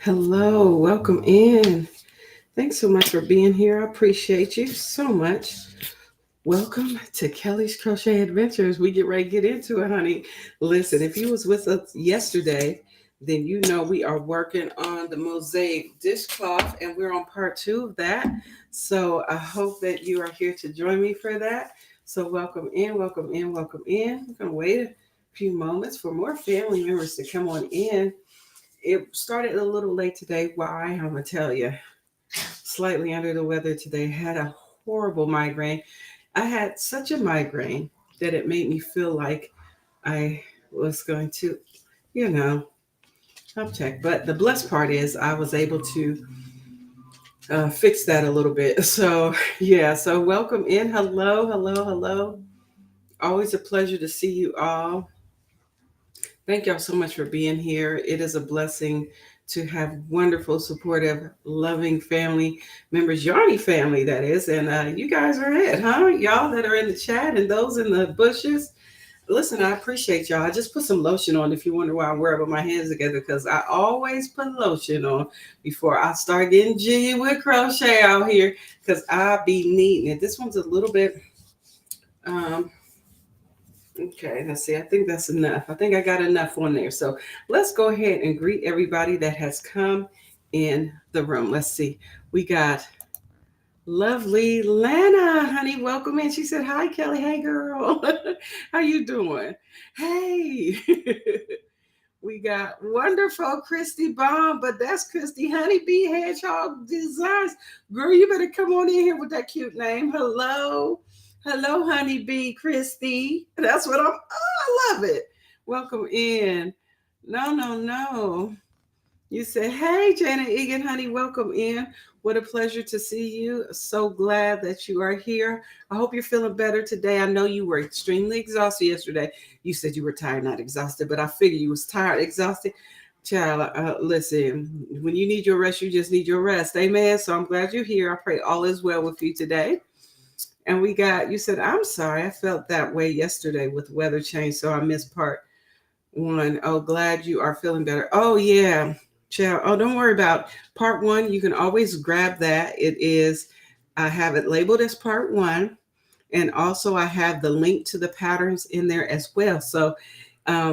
Hello, welcome in. Thanks so much for being here. I appreciate you so much. Welcome to Kelly's Crochet Adventures. We get ready to get into it, honey. Listen, if you was with us yesterday, then you know we are working on the Mosaic dishcloth, and we're on part 2 of that. So I hope that you are here to join me for that. So welcome in, welcome in, welcome in. I'm gonna wait a few moments for more family members to come on in. It started a little late today. Why? I'm gonna tell you. Slightly under the weather today. Had a horrible migraine. I had such a migraine that it made me feel like I was going to, you know, check. But the blessed part is I was able to fix that a little bit. So yeah. So welcome in. Hello, hello, hello. Always a pleasure to see you all. Thank y'all so much for being here. It is a blessing to have wonderful, supportive, loving family members, Yarny family, that is. And you guys are it, huh? Y'all that are in the chat and those in the bushes. Listen, I appreciate y'all. I just put some lotion on if you wonder why I wear my hands together, because I always put lotion on before I start getting jiggy with crochet out here, because I be needing it. This one's a little bit um, okay, let's see. I think that's enough. I think I got enough on there. So let's go ahead and greet everybody that has come in the room. Let's see. We got lovely Lana, honey. Welcome in. She said, "Hi, Kelly. Hey, girl. How you doing? Hey." We got wonderful Christy Bomb, but that's Christy Honeybee Hedgehog Designs. Girl, you better come on in here with that cute name. Hello. Hello, Honeybee Christy. That's what I love it. Welcome in. No, no, no. You said, "Hey, Janet Egan, honey, welcome in. What a pleasure to see you. So glad that you are here. I hope you're feeling better today. I know you were extremely exhausted yesterday. You said you were tired, not exhausted, but I figured you was tired, exhausted. Child, listen, when you need your rest, you just need your rest. Amen. So I'm glad you're here. I pray all is well with you today. And we got, you said, "I'm sorry, I felt that way yesterday with weather change, so I missed part 1. Oh, glad you are feeling better." Oh, yeah. Child. Oh, don't worry about part 1. You can always grab that. It is, I have it labeled as part 1. And also I have the link to the patterns in there as well. So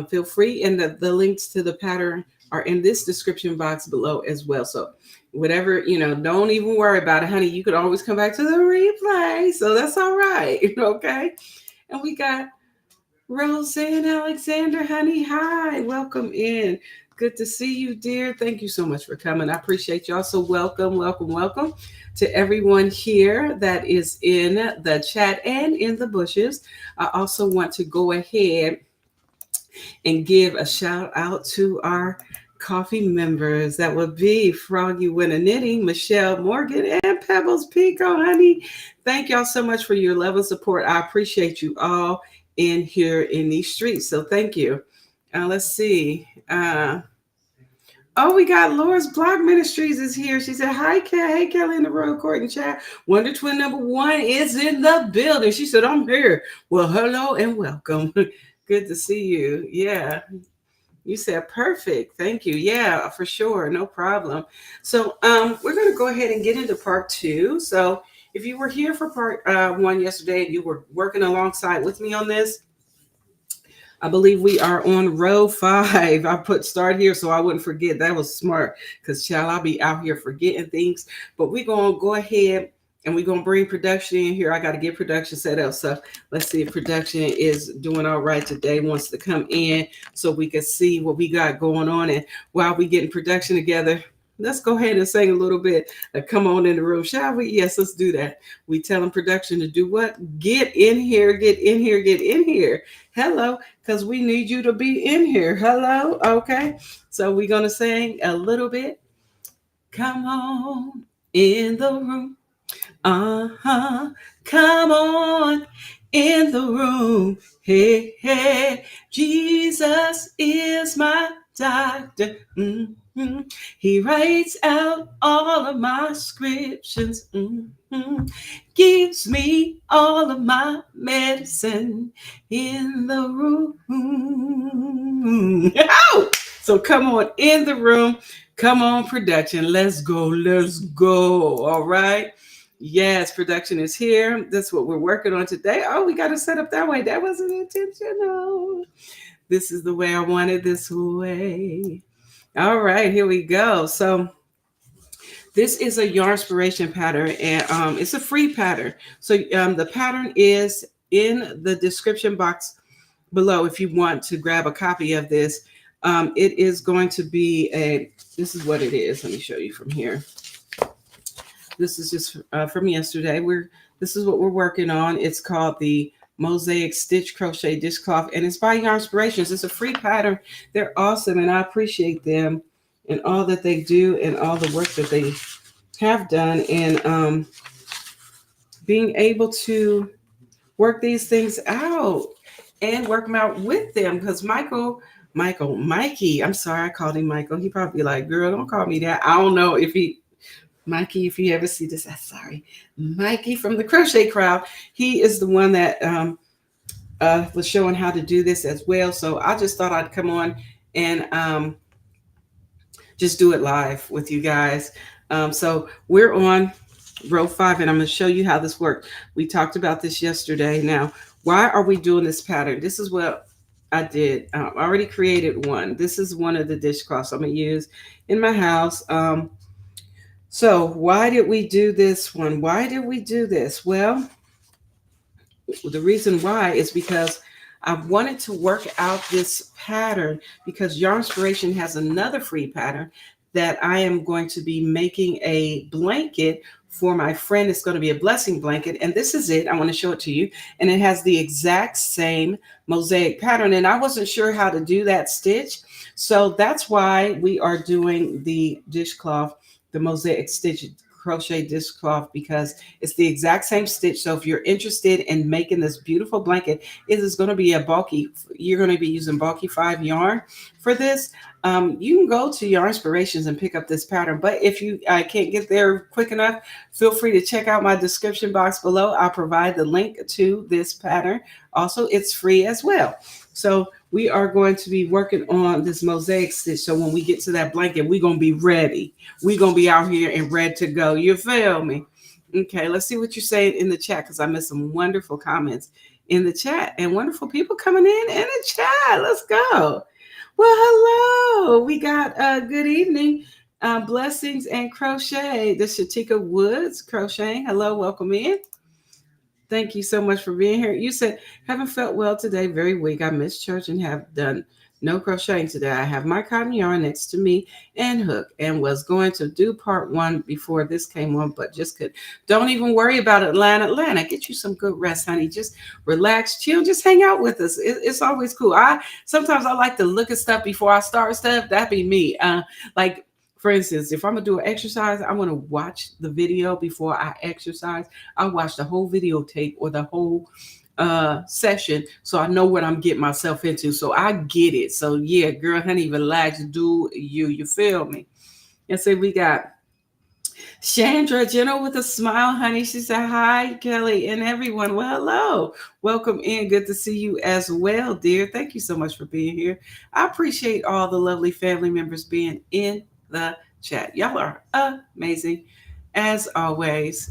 feel free. And the links to the pattern are in this description box below as well. So whatever, don't even worry about it, honey. You could always come back to the replay. So that's all right. Okay. And we got Roseanne Alexander, honey. Hi, welcome in. Good to see you, dear. Thank you so much for coming. I appreciate y'all. So welcome, welcome, welcome to everyone here that is in the chat and in the bushes. I also want to go ahead and give a shout out to our coffee members. That would be Froggy Winter Knitting, Michelle Morgan, and Pebbles Pico, honey. Thank y'all so much for your love and support. I appreciate you all in here in these streets. So thank you. Let's see. Oh, we got Laura's Blog Ministries is here. She said, "Hi, Hey, Kelly in the room, recording chat. Wonder Twin #1 is in the building." She said, "I'm here." Well, hello and welcome. Good to see you. Yeah. You said perfect. Thank you. Yeah, for sure. No problem. So we're going to go ahead and get into part 2. So if you were here for part 1 yesterday and you were working alongside with me on this, I believe we are on row 5. I put start here so I wouldn't forget. That was smart, because child, I'll be out here forgetting things. But we're going to go ahead and we're going to bring production in here. I got to get production set up. So let's see if production is doing all right today, wants to come in so we can see what we got going on. And while we getting production together, let's go ahead and sing a little bit. Come on in the room, shall we? Yes, let's do that. We telling production to do what? Get in here, get in here, get in here. Hello, because we need you to be in here. Hello, okay. So we're going to sing a little bit. Come on in the room. Come on in the room. Hey, hey, Jesus is my doctor. Mm-hmm. He writes out all of my scriptures. Mm-hmm. Gives me all of my medicine in the room. Oh! So come on in the room. Come on, production. Let's go. Let's go. All right. Yes, production is here. That's what we're working on today. Oh, we got to set up that way. That wasn't intentional. This is the way I wanted this way. All right, here we go. So this is a Yarnspiration pattern, and it's a free pattern. So the pattern is in the description box below if you want to grab a copy of this. It is going to be this is what it is. Let me show you from here. This is just from yesterday. This is what we're working on. It's called the Mosaic Stitch Crochet Dishcloth, and it's by Yarnspirations. It's a free pattern. They're awesome, and I appreciate them and all that they do and all the work that they have done, and being able to work these things out and work them out with them. Because Mikey, I'm sorry, I called him Michael. He probably be like, girl, don't call me that. I don't know if Mikey, if you ever see this, I'm sorry. Mikey from the Crochet Crowd, he is the one that was showing how to do this as well. So I just thought I'd come on and just do it live with you guys. So we're on row 5, and I'm going to show you how this works. We talked about this yesterday. Now, why are we doing this pattern? This is what I did. I already created one. This is one of the dishcloths I'm going to use in my house. So why did we do this one? Why did we do this? Well, the reason why is because I wanted to work out this pattern, because Yarnspiration has another free pattern that I am going to be making a blanket for my friend. It's going to be a blessing blanket, and this is it. I want to show it to you, and it has the exact same mosaic pattern, and I wasn't sure how to do that stitch, so that's why we are doing the dishcloth, the Mosaic Stitch Crochet Dishcloth, because it's the exact same stitch. So if you're interested in making this beautiful blanket, it is going to be you're going to be using bulky 5 yarn for this. You can go to Yarnspirations and pick up this pattern, but if you can't get there quick enough, feel free to check out my description box below. I'll provide the link to this pattern. Also, it's free as well. So we are going to be working on this mosaic stitch. So when we get to that blanket, we're going to be ready. We're going to be out here and ready to go. You feel me? Okay, let's see what you're saying in the chat, because I missed some wonderful comments in the chat and wonderful people coming in the chat. Let's go. Well, hello. We got good evening. Blessings and crochet. This is Shatika Woods crocheting. Hello, welcome in. Thank you so much for being here. You said, haven't felt well today, very weak. I missed church and have done no crocheting today. I have my cotton yarn next to me and hook, and was going to do part 1 before this came on, but just could. Don't even worry about Atlanta. Get you some good rest, honey. Just relax, chill, just hang out with us. It's always cool. Sometimes I like to look at stuff before I start stuff. That'd be me. Like, for instance, if I'm going to do an exercise, I want to watch the video before I exercise. I watch the whole videotape or the whole session, so I know what I'm getting myself into. So I get it. So yeah, girl, honey, relax, do you feel me? And so we got Chandra Jenna with a smile, honey. She said, hi, Kelly, and everyone. Well, hello. Welcome in. Good to see you as well, dear. Thank you so much for being here. I appreciate all the lovely family members being in the chat. Y'all are amazing as always.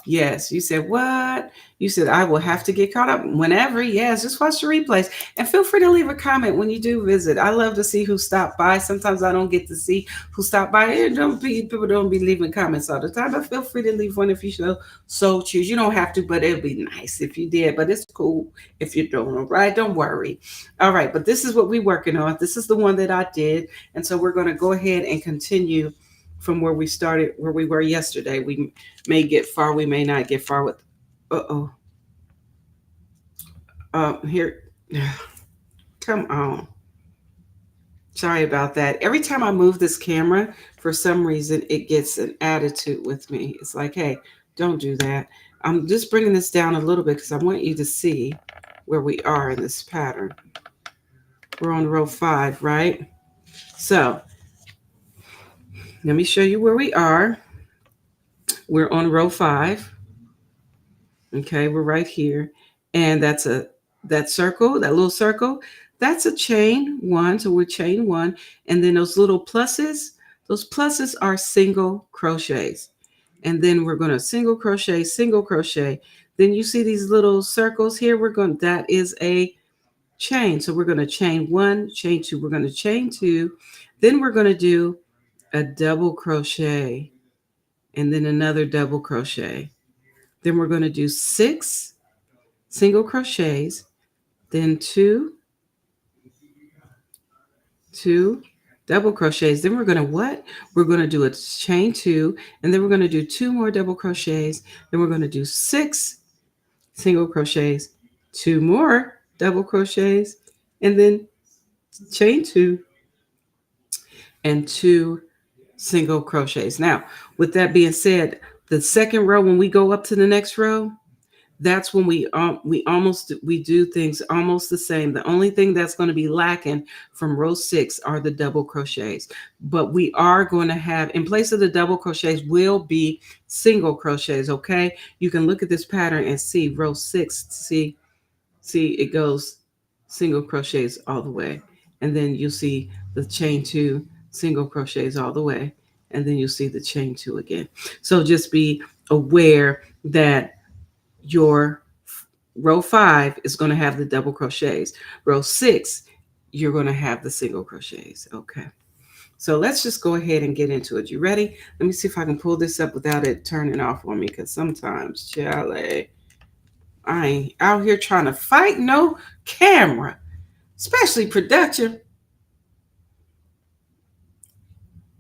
Yes, you said what? You said I will have to get caught up whenever. Yes, just watch the replays and feel free to leave a comment when you do visit. I love to see who stopped by. Sometimes I don't get to see who stopped by. People don't be leaving comments all the time, but feel free to leave one if you so choose. You don't have to, but it'd be nice if you did. But it's cool if you don't. All right, don't worry. All right, but this is what we're working on. This is the one that I did, and so we're going to go ahead and continue from where we started, where we were yesterday. We may get far, we may not get far with, here, come on. Sorry about that. Every time I move this camera, for some reason, it gets an attitude with me. It's like, hey, don't do that. I'm just bringing this down a little bit because I want you to see where we are in this pattern. We're on row 5, right? So let me show you where we are. We're on row 5. Okay, we're right here. And that circle, that little circle, that's a chain one. So we're chain one. And then those little pluses, those pluses are single crochets. And then we're going to single crochet, single crochet. Then you see these little circles here. That is a chain. So we're going to chain one, chain two. We're going to chain two. Then we're going to do a double crochet and then another double crochet. Then we're going to do 6 single crochets, then two double crochets. Then we're going to what? We're going to do a chain 2, and then we're going to do 2 more double crochets. Then we're going to do 6 single crochets, 2 more double crochets, and then chain 2 and 2 single crochets. Now, with that being said, the second row, when we go up to the next row, that's when we do things almost the same. The only thing that's going to be lacking from row 6 are the double crochets. But we are going to have, in place of the double crochets, will be single crochets. Okay, you can look at this pattern and see row 6. See it goes single crochets all the way, and then you'll see the chain 2 single crochets all the way, and then you'll see the chain 2 again. So just be aware that your row 5 is going to have the double crochets. Row 6, you're going to have the single crochets. Okay. So let's just go ahead and get into it. You ready? Let me see if I can pull this up without it turning off on me, because sometimes, Charlie, I ain't out here trying to fight no camera, especially production.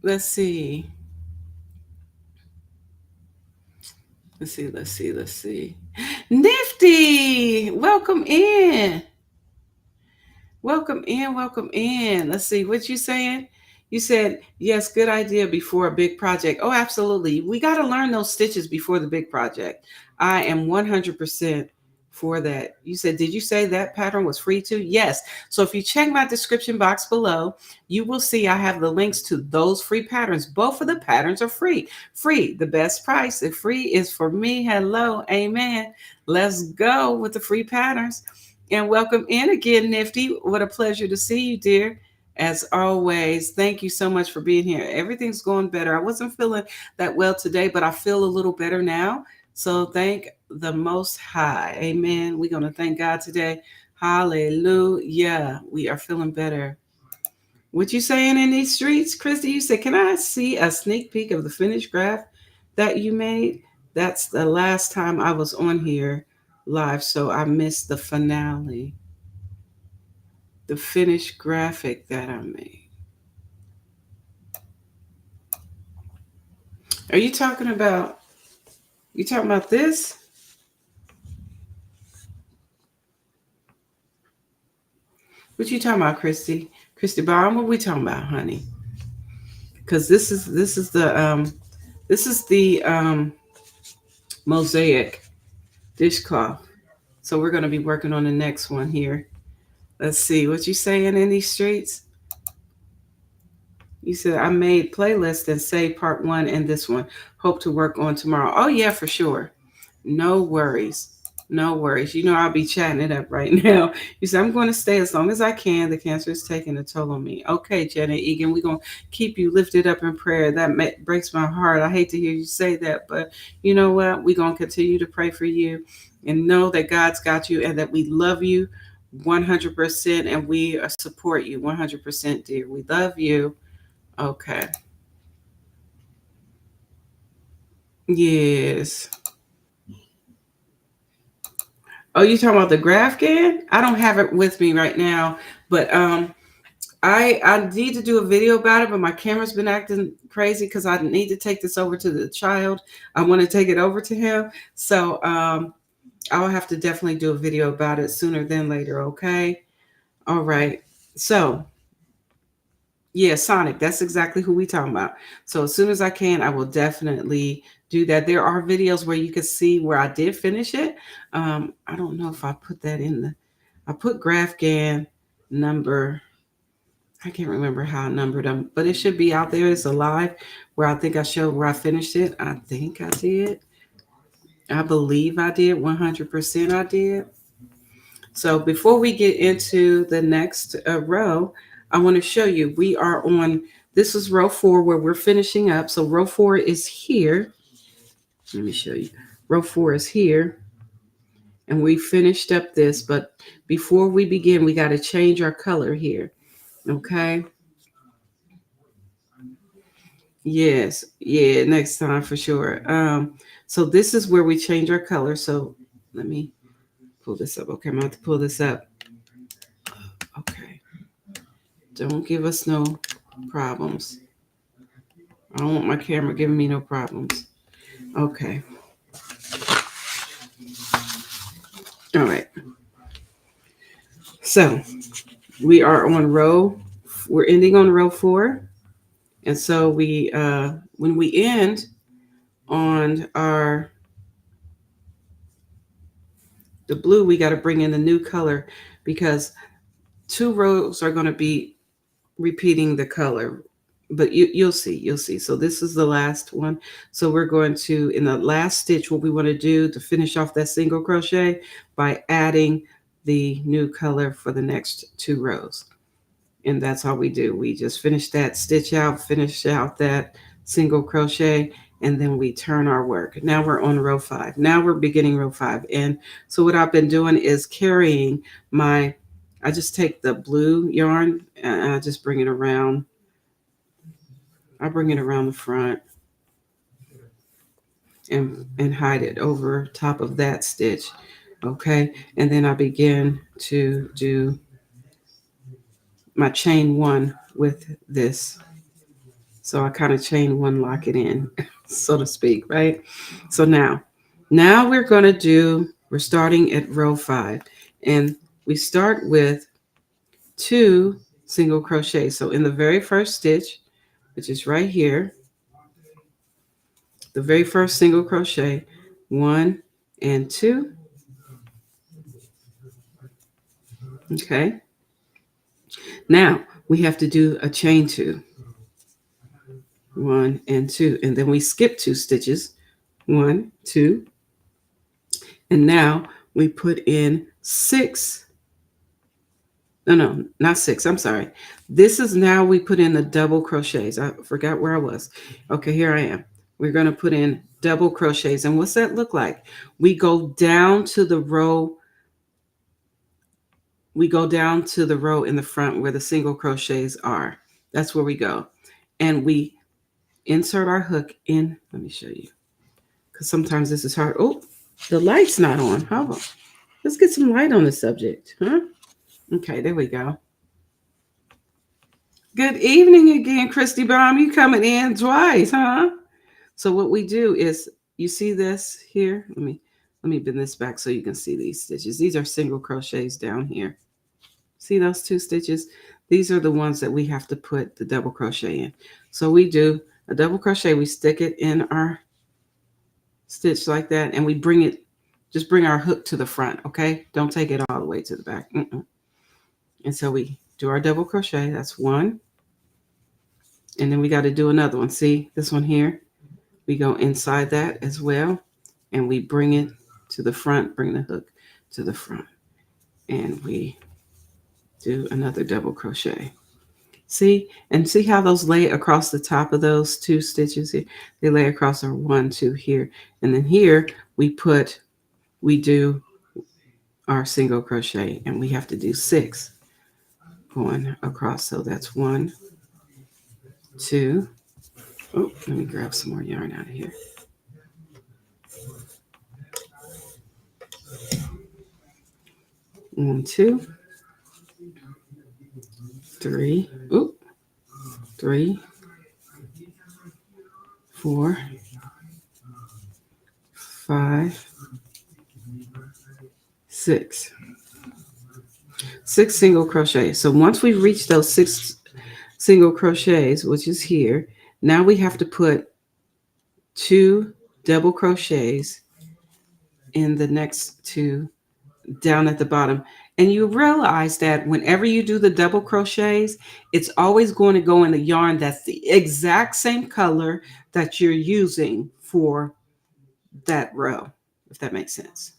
Let's see. Let's see. Nifty, welcome in. Welcome in. Let's see what you saying. You said, yes, good idea before a big project. Oh, absolutely. We got to learn those stitches before the big project. I am 100% for that. You said, did you say that pattern was free too? Yes. So if you check my description box below, you will see I have the links to those free patterns. Both of the patterns are free. Free, the best price. If free is for me, hello, amen. Let's go with the free patterns. And welcome in again, Nifty. What a pleasure to see you, dear. As always, thank you so much for being here. Everything's going better. I wasn't feeling that well today, but I feel a little better now. So thank the Most High. Amen. We're going to thank God today. Hallelujah. We are feeling better. What you saying in these streets, Christy? You said, can I see a sneak peek of the finished graph that you made? That's the last time I was on here live, so I missed the finale. The finished graphic that I made. Are you talking about this? What you talking about, Christy? Christy Baum, what we talking about, honey? Because this is the Mosaic dishcloth. So we're going to be working on the next one here. Let's see what you saying in these streets. You said I made playlist and say part 1 and this one. Hope to work on tomorrow. Oh yeah, for sure. No worries. No worries. You know, I'll be chatting it up right now. You said, I'm going to stay as long as I can. The cancer is taking a toll on me. Okay, Jenna Egan, we're going to keep you lifted up in prayer. That breaks my heart. I hate to hear you say that, but you know what? We're going to continue to pray for you and know that God's got you and that we love you 100% and we support you 100%, dear. We love you. Okay. Yes. Oh, you talking about the graph can? I don't have it with me right now, but I need to do a video about it, but my camera's been acting crazy because I need to take this over to the child. I want to take it over to him. So I'll have to definitely do a video about it sooner than later, okay? All right. So yeah, Sonic, that's exactly who we talking about. So as soon as I can, I will definitely do that. There are videos where you can see where I did finish it. I don't know if I put that in I put GraphGAN number. I can't remember how I numbered them, but it should be out there. It's alive where I think I showed where I finished it. I think I did. I believe I did. 100% I did. So before we get into the next row, I want to show you we are on, this is row 4 where we're finishing up. So row 4 is here. Let me show you. Row 4 is here. And we finished up this, but before we begin, we got to change our color here. Okay. Yes. Yeah. Next time for sure. So this is where we change our color. So let me pull this up. Okay. I'm going to pull this up. Okay. Don't give us no problems. I don't want my camera giving me no problems. Okay. All right. So we are on we're ending on row 4. And so when we end on the blue, we got to bring in the new color because 2 rows are going to be repeating the color, but you'll see. So this is the last one. So we're going to, in the last stitch, what we want to do to finish off that single crochet by adding the new color for the next 2 rows. And that's all we do. We just finish that stitch out, finish out that single crochet, and then we turn our work. Now we're on row 5. Now we're beginning row 5. And so what I've been doing is carrying I just take the blue yarn and I just bring it around. I bring it around the front and hide it over top of that stitch. Okay. And then I begin to do my chain 1 with this. So I kind of chain 1, lock it in, so to speak, right? So now we're starting at row 5, and we start with 2 single crochets. So in the very first stitch, which is right here, the very first single crochet, 1 and 2. Okay. Now we have to do a chain 2. 1 and 2, and then we skip 2 stitches. 1, 2, and now we put in 6. No, not 6. I'm sorry. This is now we put in the double crochets. I forgot where I was. Okay, here I am. We're going to put in double crochets. And what's that look like? We go down to the row. We go down to the row in the front where the single crochets are. That's where we go. And we insert our hook in. Let me show you. Because sometimes this is hard. Oh, the light's not on. How about, let's get some light on the subject, huh? Okay, there we go. Good evening again, Christy Baum. You coming in twice, huh? So what we do is, you see this here? Let me bend this back so you can see these stitches. These are single crochets down here. See those 2 stitches? These are the ones that we have to put the double crochet in. So we do a double crochet, we stick it in our stitch like that, and we just bring our hook to the front, okay? Don't take it all the way to the back. And so we do our double crochet. That's 1. And then we got to do another one. See this one here? We go inside that as well. And we bring it to the front, bring the hook to the front. And we do another double crochet. See? And see how those lay across the top of those 2 stitches here? They lay across our 1, 2 here. And then here we do our single crochet. And we have to do 6 going across. So that's 1, 2. Oh, let me grab some more yarn out of here. 1, 2, 3. Oop. 3, 4, 5, 6. 6 single crochets. So once we reach those 6 single crochets, which is here, now we have to put 2 double crochets in the next 2 down at the bottom. And you realize that whenever you do the double crochets, it's always going to go in the yarn that's the exact same color that you're using for that row, if that makes sense.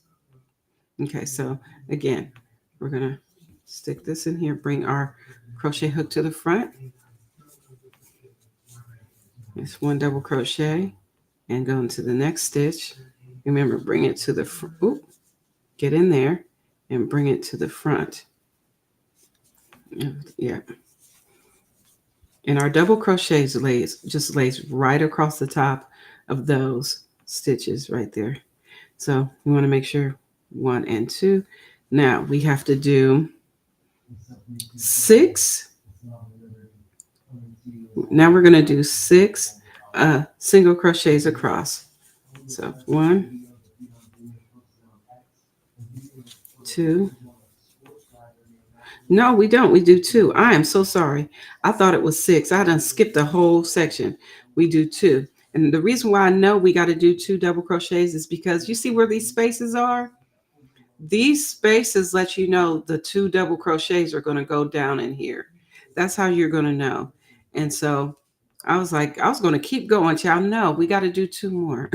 Okay, so again, We're going to stick this in here, bring our crochet hook to the front. It's one double crochet and go into the next stitch. Remember, bring it to the front. Get in there and bring it to the front. Yeah. And our double crochets just lays right across the top of those stitches right there. So we want to make sure 1 and 2. Now we have to do 6. Now we're going to do 6 single crochets across. So 1, 2. No, we don't. We do 2. I am so sorry. I thought it was 6. I done skipped the whole section. We do 2. And the reason why I know we got to do 2 double crochets is because you see where these spaces are? These spaces let you know the 2 double crochets are going to go down in here. That's how you're going to know. And so I was going to keep going. Y'all know we got to do 2 more.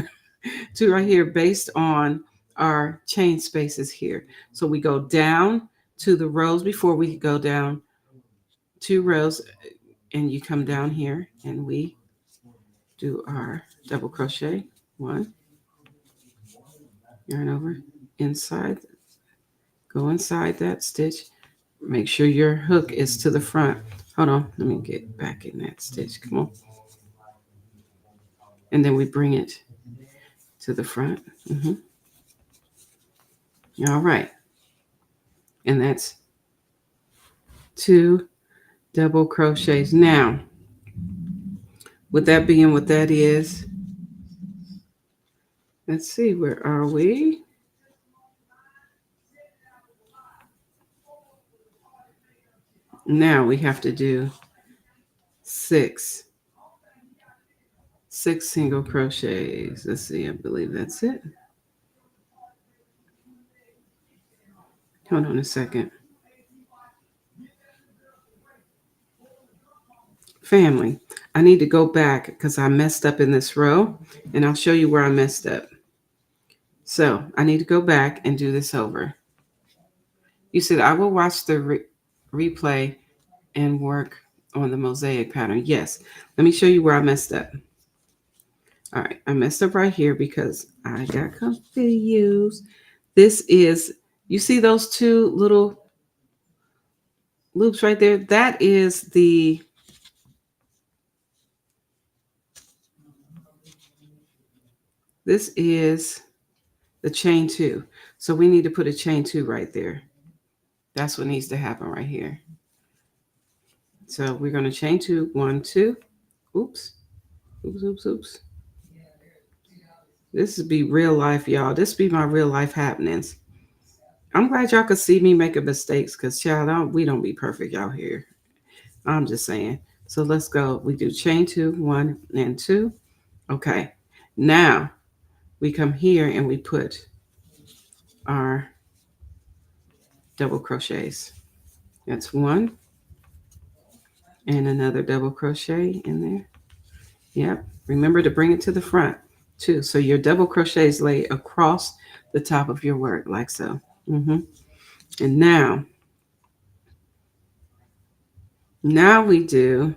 2 right here based on our chain spaces here. So we go down to the rows before we go down 2 rows, and you come down here and we do our double crochet. 1, yarn over, inside, go inside that stitch. Make sure your hook is to the front. Hold on, let me get back in that stitch. Come on. And then we bring it to the front. All right. And that's 2 double crochets. Now, with that being what that is, let's see, where are we? Now we have to do 6 single crochets. Let's see, I believe that's it. Hold on a second. Family, I need to go back because I messed up in this row, and I'll show you where I messed up. So I need to go back and do this over. You said I will watch the replay and work on the mosaic pattern. Yes. Let me show you where I messed up. All right. I messed up right here because I got confused. This is, you see those 2 little loops right there? That is the this is the chain 2. So we need to put a chain 2 right there. That's what needs to happen right here. So we're going to chain 2, 1, 2. Oops. This would be real life, y'all. This be my real life happenings. I'm glad y'all could see me making mistakes because, child, we don't be perfect out here. I'm just saying. So let's go. We do chain 2, 1 and 2. Okay. Now we come here and we put our double crochets. That's 1 and another double crochet in there. Yep. Remember to bring it to the front too. So your double crochets lay across the top of your work like so. And now we do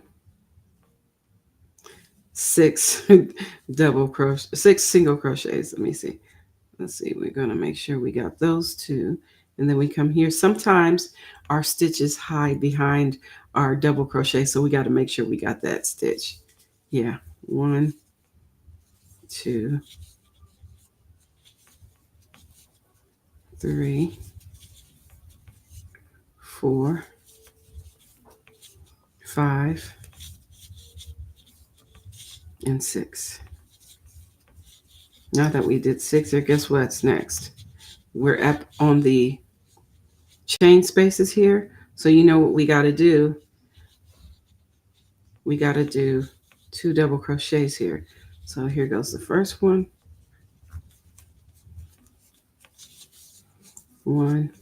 6 6 single crochets. Let me see. Let's see. We're going to make sure we got those 2. And then we come here. Sometimes our stitches hide behind our double crochet. So we got to make sure we got that stitch. Yeah. 1, 2, 3, 4, 5, and 6. Now that we did 6 here, guess what's next? We're up on the chain spaces here. So you know what we got to do? We got to do 2 double crochets here. So here goes the first one. 1.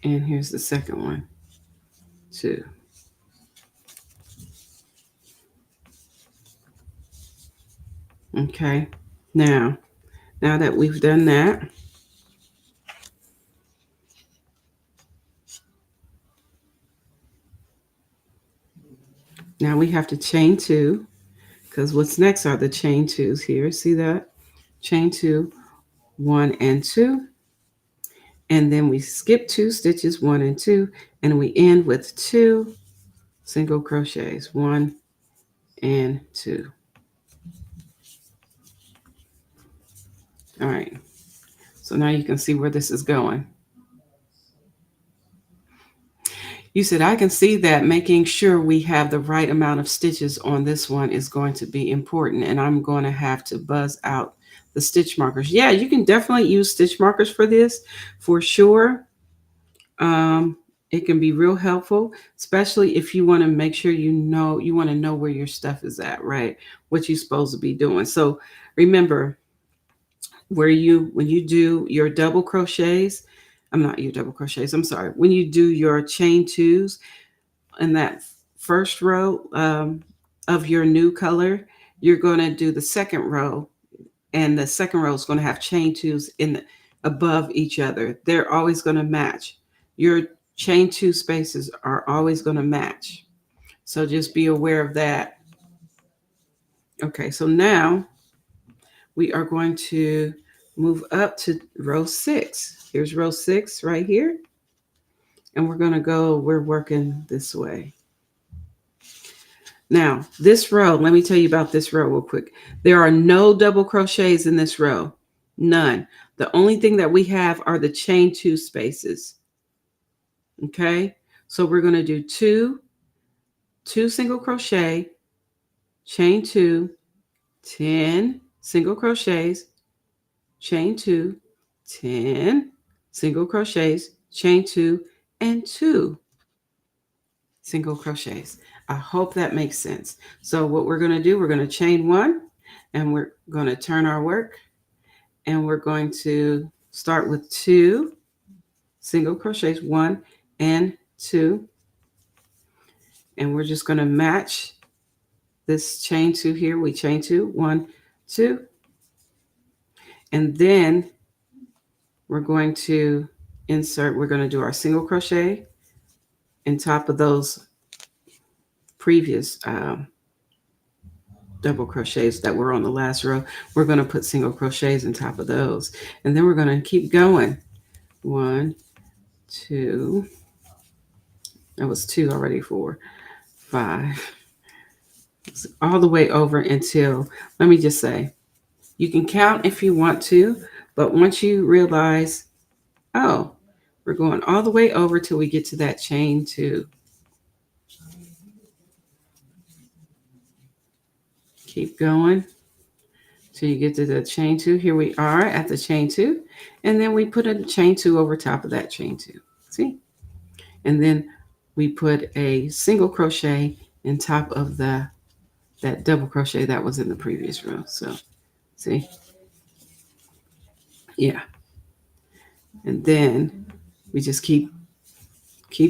And here's the second one. 2. Okay. Now that we've done that, Now we have to chain 2, because what's next are the chain 2s here. See that? Chain 2, 1 and 2. And then we skip 2 stitches, 1 and 2, and we end with 2 single crochets, 1 and 2. All right, so now you can see where this is going. You said, I can see that making sure we have the right amount of stitches on this one is going to be important, and I'm going to have to buzz out the stitch markers. Yeah, you can definitely use stitch markers for this, for sure. It can be real helpful, especially if you want to make sure you want to know where your stuff is at, right? What you're supposed to be doing. So remember, when you do your double crochets, I'm sorry, when you do your chain 2s in that first row of your new color, you're going to do the second row, and the second row is going to have chain 2s above each other. They're always going to match. Your chain 2 spaces are always going to match. So just be aware of that. Okay, so now we are going to move up to row 6. Here's row 6 right here. And we're working this way. Now, this row, let me tell you about this row real quick. There are no double crochets in this row. None. The only thing that we have are the chain 2 spaces. Okay? So we're going to do 2 single crochet, chain 2, 10 single crochets, chain 2, 10 single crochets, chain 2, and 2 single crochets. I hope that makes sense. So what we're going to do, we're going to chain 1, and we're going to turn our work, and we're going to start with 2 single crochets, 1 and 2, and we're just going to match this chain 2 here. We chain 2, 1, 2, and then we're going to we're going to do our single crochet on top of those previous double crochets that were on the last row. We're going to put single crochets on top of those, and then we're going to keep going. 1, 2, that was 2 already, 4, 5, all the way over until, let me just say, you can count if you want to, but once you realize, oh, we're going all the way over till we get to that chain 2. Keep going till you get to the chain 2. Here we are at the chain 2, and then we put a chain 2 over top of that chain 2. See? And then we put a single crochet in top of that double crochet that was in the previous row. So, see? Yeah. And then we just keep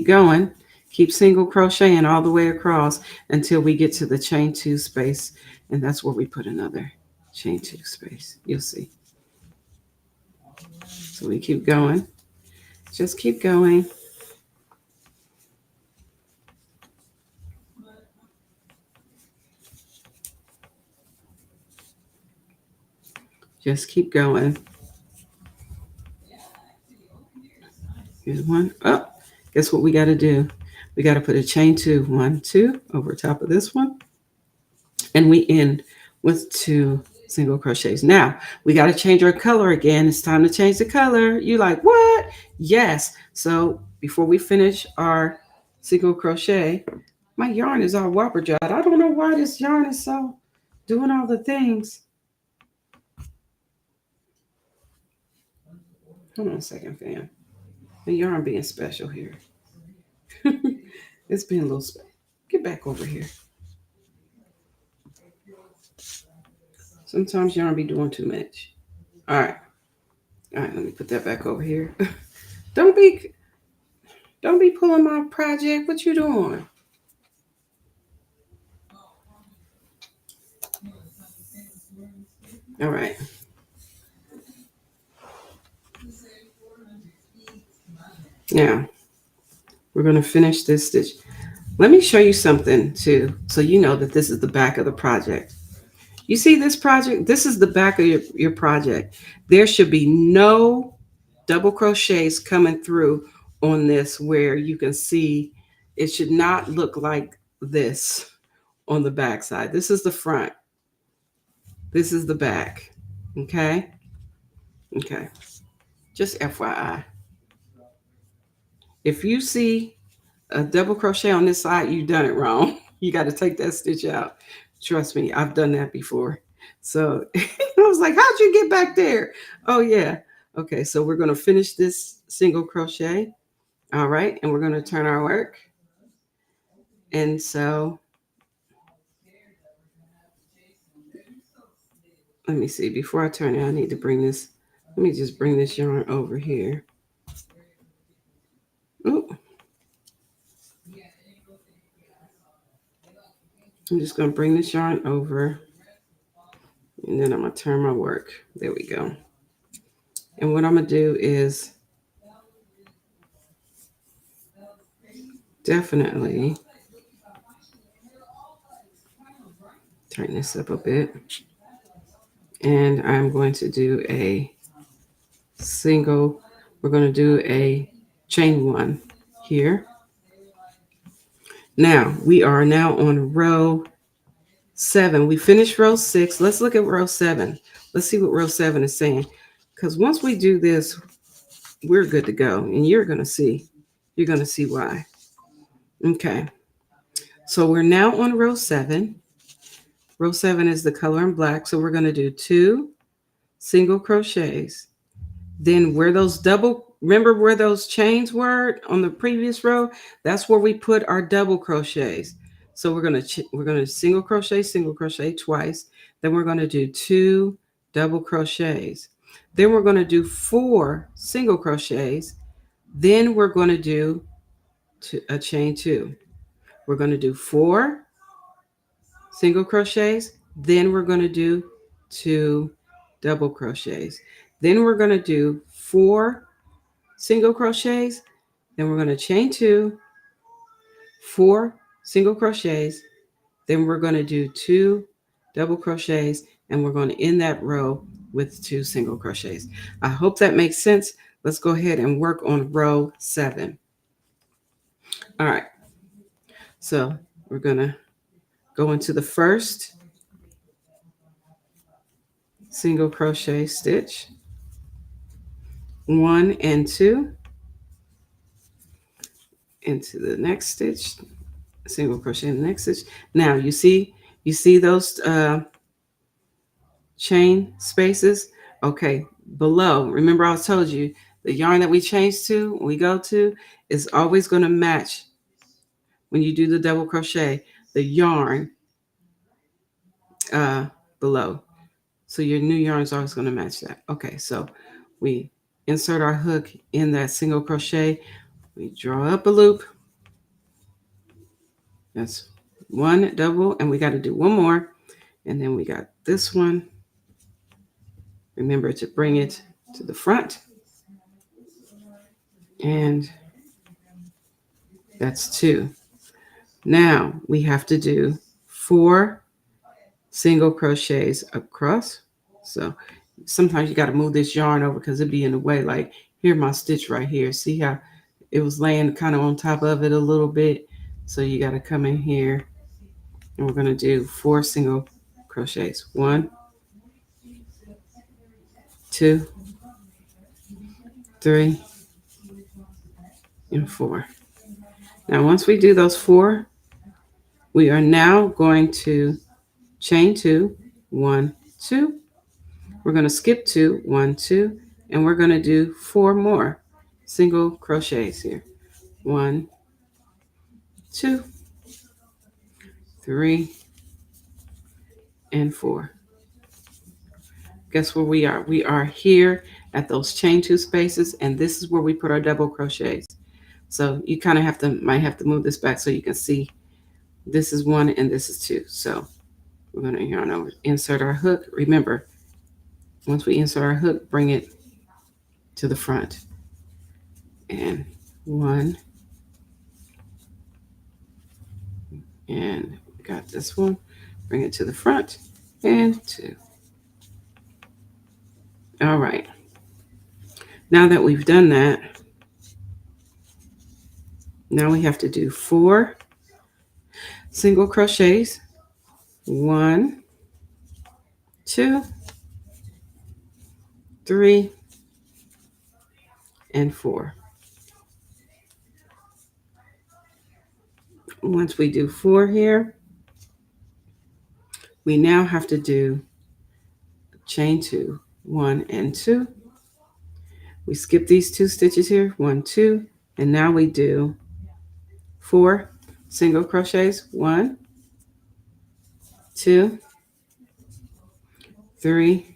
going, keep single crocheting all the way across until we get to the chain 2 space, and that's where we put another chain 2 space. You'll see. So we keep going, just keep going. Just keep going. Here's one. Oh, guess what we got to do? We got to put a chain 2, 1, 2 over top of this one, and we end with 2 single crochets. Now we got to change our color again. It's time to change the color. You like, what? Yes. So before we finish our single crochet, my yarn is all whopper jawed. I don't know why this yarn is so doing all the things. Hold on a second, fam. The yarn being special here. It's being a little special. Get back over here. Sometimes yarn be doing too much. All right. All right, let me put that back over here. Don't be pulling my project. What you doing? All right. Now, we're going to finish this stitch. Let me show you something too, so you know that this is the back of the project. You see this project? This is the back of your project. There should be no double crochets coming through on this where you can see it should not look like this on the back side. This is the front. This is the back. Okay? Okay. Just FYI. If you see a double crochet on this side, you've done it wrong. You got to take that stitch out. Trust me, I've done that before. So I was like, how'd you get back there? Oh, yeah. Okay, so we're going to finish this single crochet. All right, and we're going to turn our work. And so let me see. Before I turn it, I need to bring this. Let me just bring this yarn over here. Ooh. I'm just going to bring this yarn over. And then I'm going to turn my work. There we go. And what I'm going to do is definitely tighten this up a bit. And I'm going to do a single. We're going to do a chain one here. Now, we are now on row 7. We finished row 6. Let's look at row 7. Let's see what row 7 is saying. Because once we do this, we're good to go. And you're going to see. You're going to see why. Okay. So we're now on row 7. Row 7 is the color in black. So we're going to do 2 single crochets. Then where those remember where those chains were on the previous row? That's where we put our double crochets. So we're going to single crochet twice. Then we're going to do 2 double crochets. Then we're going to do 4 single crochets. Then we're going to do a chain 2. We're going to do 4 single crochets. Then we're going to do 2 double crochets. Then we're going to do 4 single crochets. Then we're going to chain 2, 4 single crochets. Then we're going to do 2 double crochets, and we're going to end that row with 2 single crochets. I hope that makes sense. Let's go ahead and work on row 7. All right. So we're going to go into the first single crochet stitch, 1 and 2, into the next stitch, single crochet in the next stitch. Now you see those chain spaces. Okay, below, remember I told you the yarn that we go to is always going to match when you do the double crochet the yarn below. So your new yarn is always going to match that. Okay, so we insert our hook in that single crochet. We draw up a loop. That's 1 double, and we got to do 1 more. And then we got this one. Remember to bring it to the front. And that's 2. Now we have to do 4 single crochets across. So sometimes you got to move this yarn over because it'd be in the way. Like here, my stitch right here. See how it was laying kind of on top of it a little bit. So you got to come in here, and we're going to do 4 single crochets. 1, 2, 3, and 4. Now, once we do those 4, we are now going to chain 2, 1, 2. We're going to skip 2, 1, 2, and we're going to do 4 more single crochets here. 1, 2, 3, and 4. Guess where we are? We are here at those chain 2 spaces, and this is where we put our double crochets. So you kind of might have to move this back so you can see this is 1 and this is 2. So we're going to yarn over, insert our hook. Remember, once we insert our hook, bring it to the front. And 1, And we got this one. Bring it to the front and 2. All right. Now that we've done that, now we have to do 4 single crochets. 1, 2, 3, and 4. Once we do 4 here, we now have to do chain 2, 1 and 2. We skip these 2 stitches here, 1, 2, and now we do 4 single crochets, 1, 2, 3,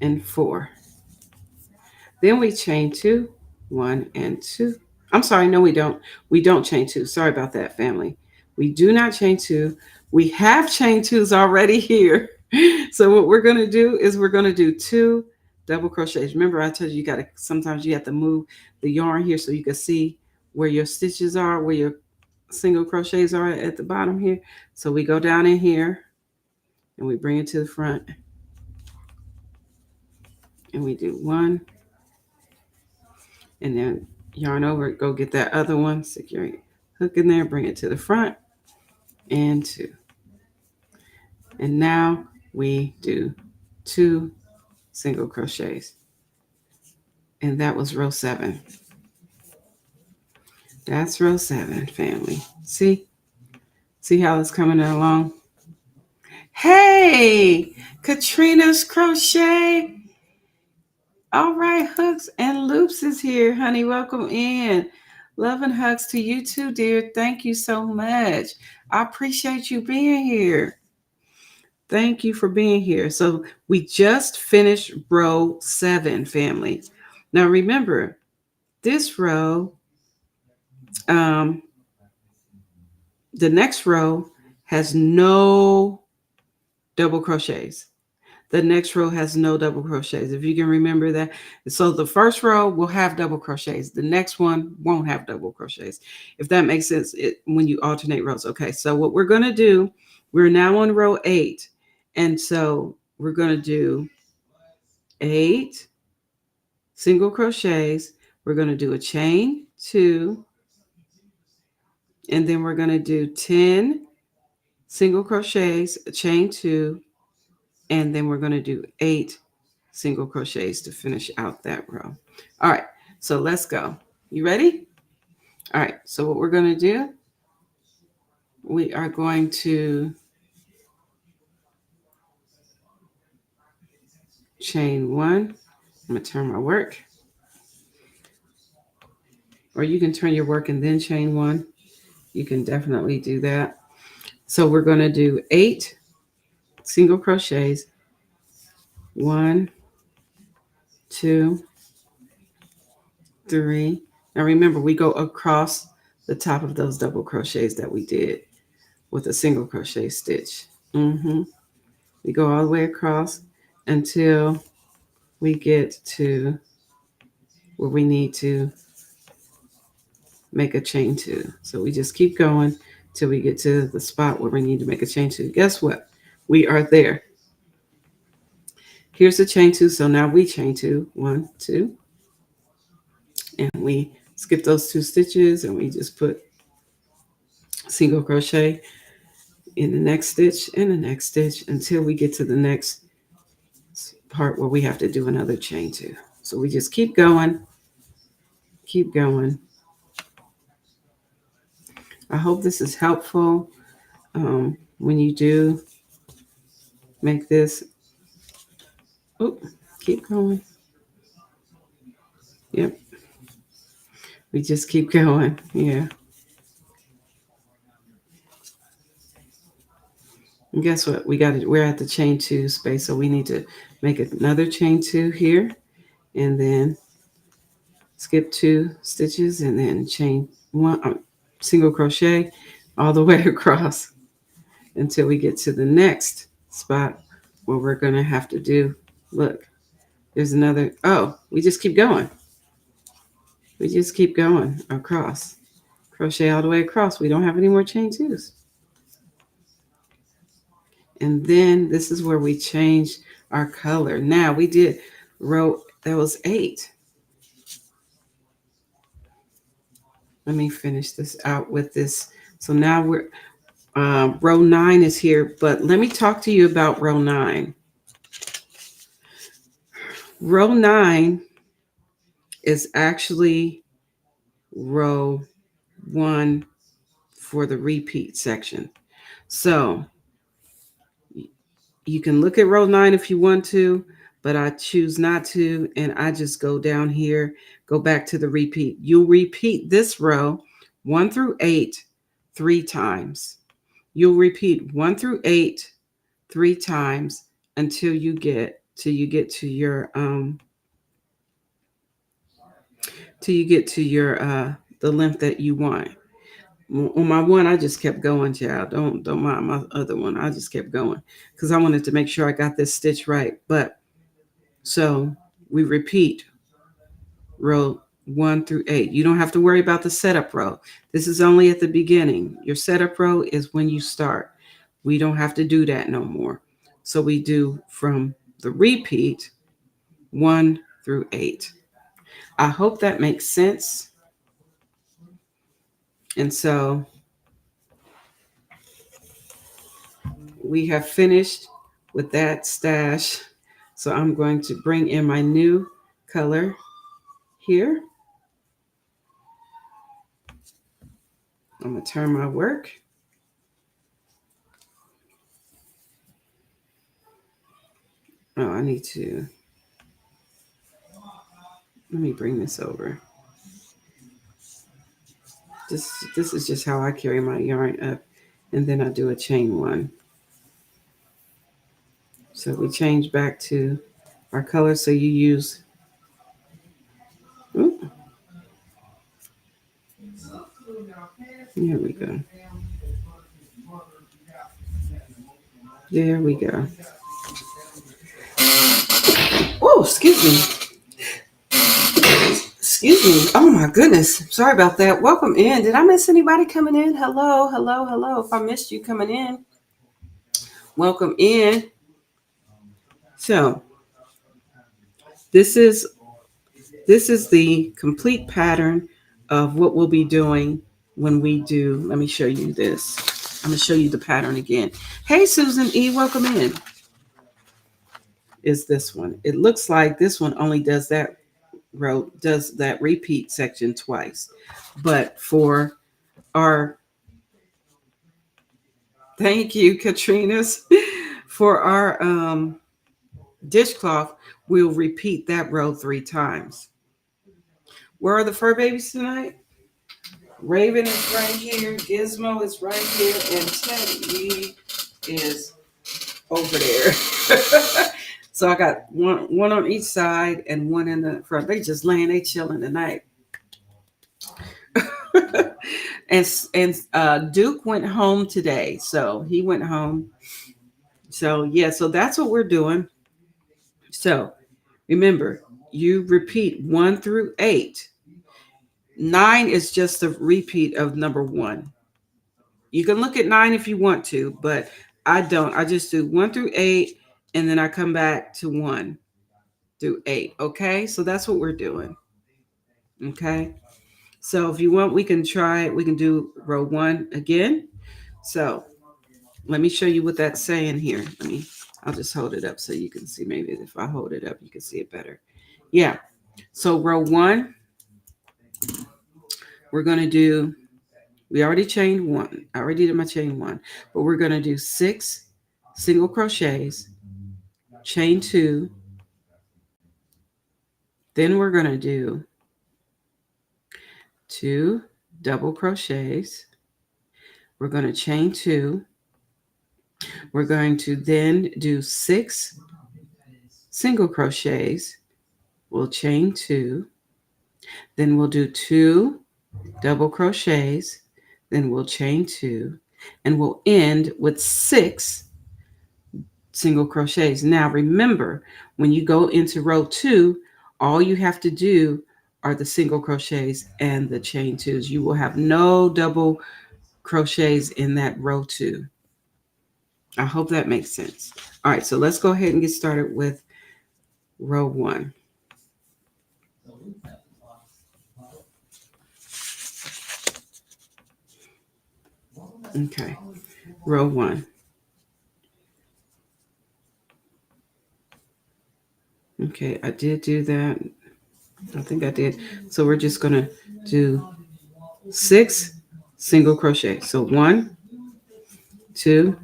and 4. Then we chain 2, 1 and 2. I'm sorry, no, we don't. We don't chain 2. Sorry about that, family. We do not chain 2. We have chain 2s already here. So what we're going to do is we're going to do 2 double crochets. Remember, I told you sometimes you have to move the yarn here so you can see where your stitches are, where your single crochets are at the bottom here. So we go down in here and we bring it to the front. And we do 1. And then yarn over it, go get that other one, stick your hook in there, bring it to the front, and 2. And now we do 2 single crochets. And that was row 7. That's row 7, family. See how it's coming along? Hey, Katrina's Crochet. All right, Hooks and Loops is here, honey. Welcome in. Love and hugs to you too, dear. Thank you so much. I appreciate you being here. Thank you for being here. So we just finished row 7, family. Now remember, this row, the next row has no double crochets. The next row has no double crochets. If you can remember that. So the first row will have double crochets. The next one won't have double crochets. If that makes sense when you alternate rows. Okay, so what we're going to do, we're now on row 8. And so we're going to do 8 single crochets. We're going to do a chain 2. And then we're going to do 10 single crochets, a chain 2. And then we're going to do 8 single crochets to finish out that row. All right, so let's go. You ready? All right, so what we're going to do, we are going to chain 1. I'm going to turn my work. Or you can turn your work and then chain 1. You can definitely do that. So we're going to do 8 single crochets. 1, 2, 3. Now remember, we go across the top of those double crochets that we did with a single crochet stitch. We go all the way across until we get to where we need to make a chain 2. So we just keep going till we get to the spot where we need to make a chain 2. Guess what? We are there. Here's the chain 2. So now we chain 2. 1, 2. And we skip those 2 stitches and we just put single crochet in the next stitch and the next stitch until we get to the next part where we have to do another chain 2. So we just keep going. Keep going. I hope this is helpful when you do make this. Oh, keep going. Yep. We just keep going. Yeah. And guess what? We're at the chain 2 space, so we need to make another chain 2 here, and then skip 2 stitches, and then chain 1 single crochet all the way across until we get to the next spot where we're going to have to do. Look, there's another. Oh, we just keep going. We just keep going across crochet all the way across. We don't have any more chain twos. And then this is where we change our color. Now we did row, that was 8. Let me finish this out with this. So now we're, row 9 is here, but let me talk to you about row 9. Row 9 is actually row 1 for the repeat section. So you can look at row 9 if you want to, but I choose not to, and I just go down here, go back to the repeat. You'll repeat this row 1 through 8 3 times. You'll repeat 1 through 8 3 times until you get to your the length that you want. On my one, I just kept going, child. Don't mind my other one. I just kept going because I wanted to make sure I got this stitch right. But so we repeat row 1 through 8. You don't have to worry about the setup row. This is only at the beginning. Your setup row is when you start. We don't have to do that no more. So we do from the repeat 1 through 8. I hope that makes sense. And so we have finished with that stash. So I'm going to bring in my new color here. I'm going to turn my work. Oh, I need to, let me bring this over. This is just how I carry my yarn up, and then I do a chain 1. So we change back to our color. So you use, ooh, here we go. There we go. Oh, excuse me. Excuse me. Oh my goodness. Sorry about that. Welcome in. Did I miss anybody coming in? Hello, hello, hello. If I missed you coming in, welcome in. So this is the complete pattern of what we'll be doing when we do. Let me show you this. I'm going to show you the pattern again. Hey, Susan E., welcome in. Is this one. It looks like this one only does that row, does that repeat section twice. But for our, thank you, Katrina's, for our dishcloth, we'll repeat that row 3 times. Where are the fur babies tonight? Raven is right here, Gizmo is right here, and Teddy is over there. So I got one on each side and one in the front. They just laying, they chilling tonight. and Duke went home today, so he went home. So yeah, so that's what we're doing. So remember, you repeat 1 through 8. 9 is just a repeat of number 1. You can look at 9 if you want to, but I don't. I just do 1 through 8, and then I come back to 1 through 8. Okay, so that's what we're doing. Okay, so if you want, we can try it. We can do row 1 again. So let me show you what that's saying here. I'll just hold it up so you can see. Maybe if I hold it up, you can see it better. Yeah. So row 1, we're going to do, we already chained 1. I already did my chain 1, but we're going to do 6 single crochets, chain 2. Then we're going to do 2 double crochets. We're going to chain 2. We're going to then do 6 single crochets. We'll chain 2. Then we'll do 2 double crochets. Then we'll chain 2. And we'll end with 6 single crochets. Now remember, when you go into row 2, all you have to do are the single crochets and the chain twos. You will have no double crochets in that row 2. I hope that makes sense. All right, so let's go ahead and get started with row 1. Okay, row 1. Okay, I did do that. I think I did. So we're just going to do 6 single crochet. So 1, 2,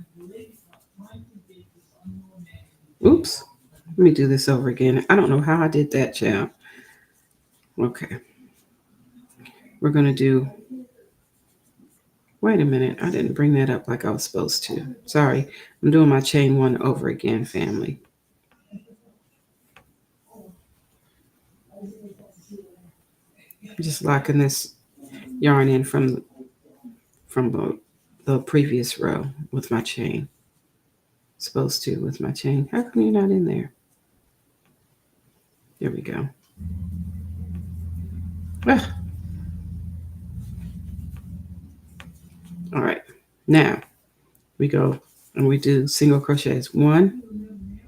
oops. Let me do this over again. I don't know how I did that, child. Okay. We're going to do, wait a minute. I didn't bring that up like I was supposed to. Sorry. I'm doing my chain 1 over again, family. I'm just locking this yarn in from the previous row with my chain. Supposed to with my chain. How come you're not in there? There we go. Ah. All right. Now we go and we do single crochets. 1,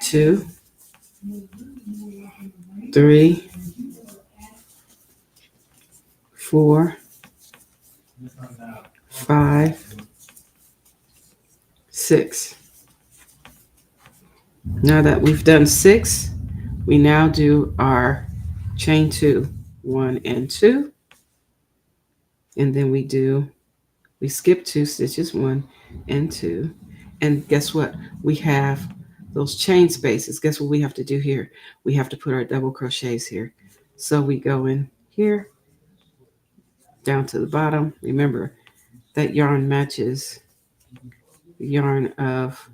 2, 3, 4, 5, 6. Now that we've done 6, we now do our chain 2, 1 and 2, and then we skip 2 stitches, 1 and 2, and guess what? We have those chain spaces. Guess what we have to do here? We have to put our double crochets here. So we go in here, down to the bottom. Remember, that yarn matches the yarn of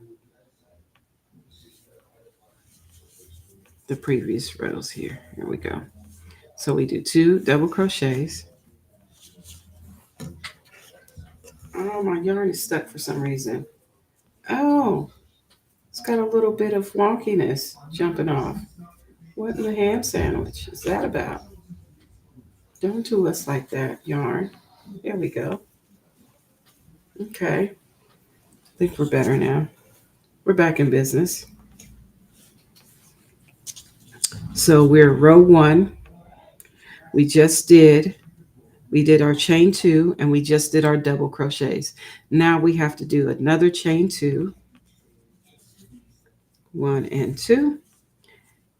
the previous rows here. Here we go. So we do 2 double crochets. Oh, my yarn is stuck for some reason. Oh, it's got a little bit of wonkiness jumping off. What in the ham sandwich is that about? Don't do us like that, yarn. There we go. Okay. I think we're better now. We're back in business. So we're row 1. We did our chain 2 and we just did our double crochets. Now we have to do another chain 2, 1 and 2,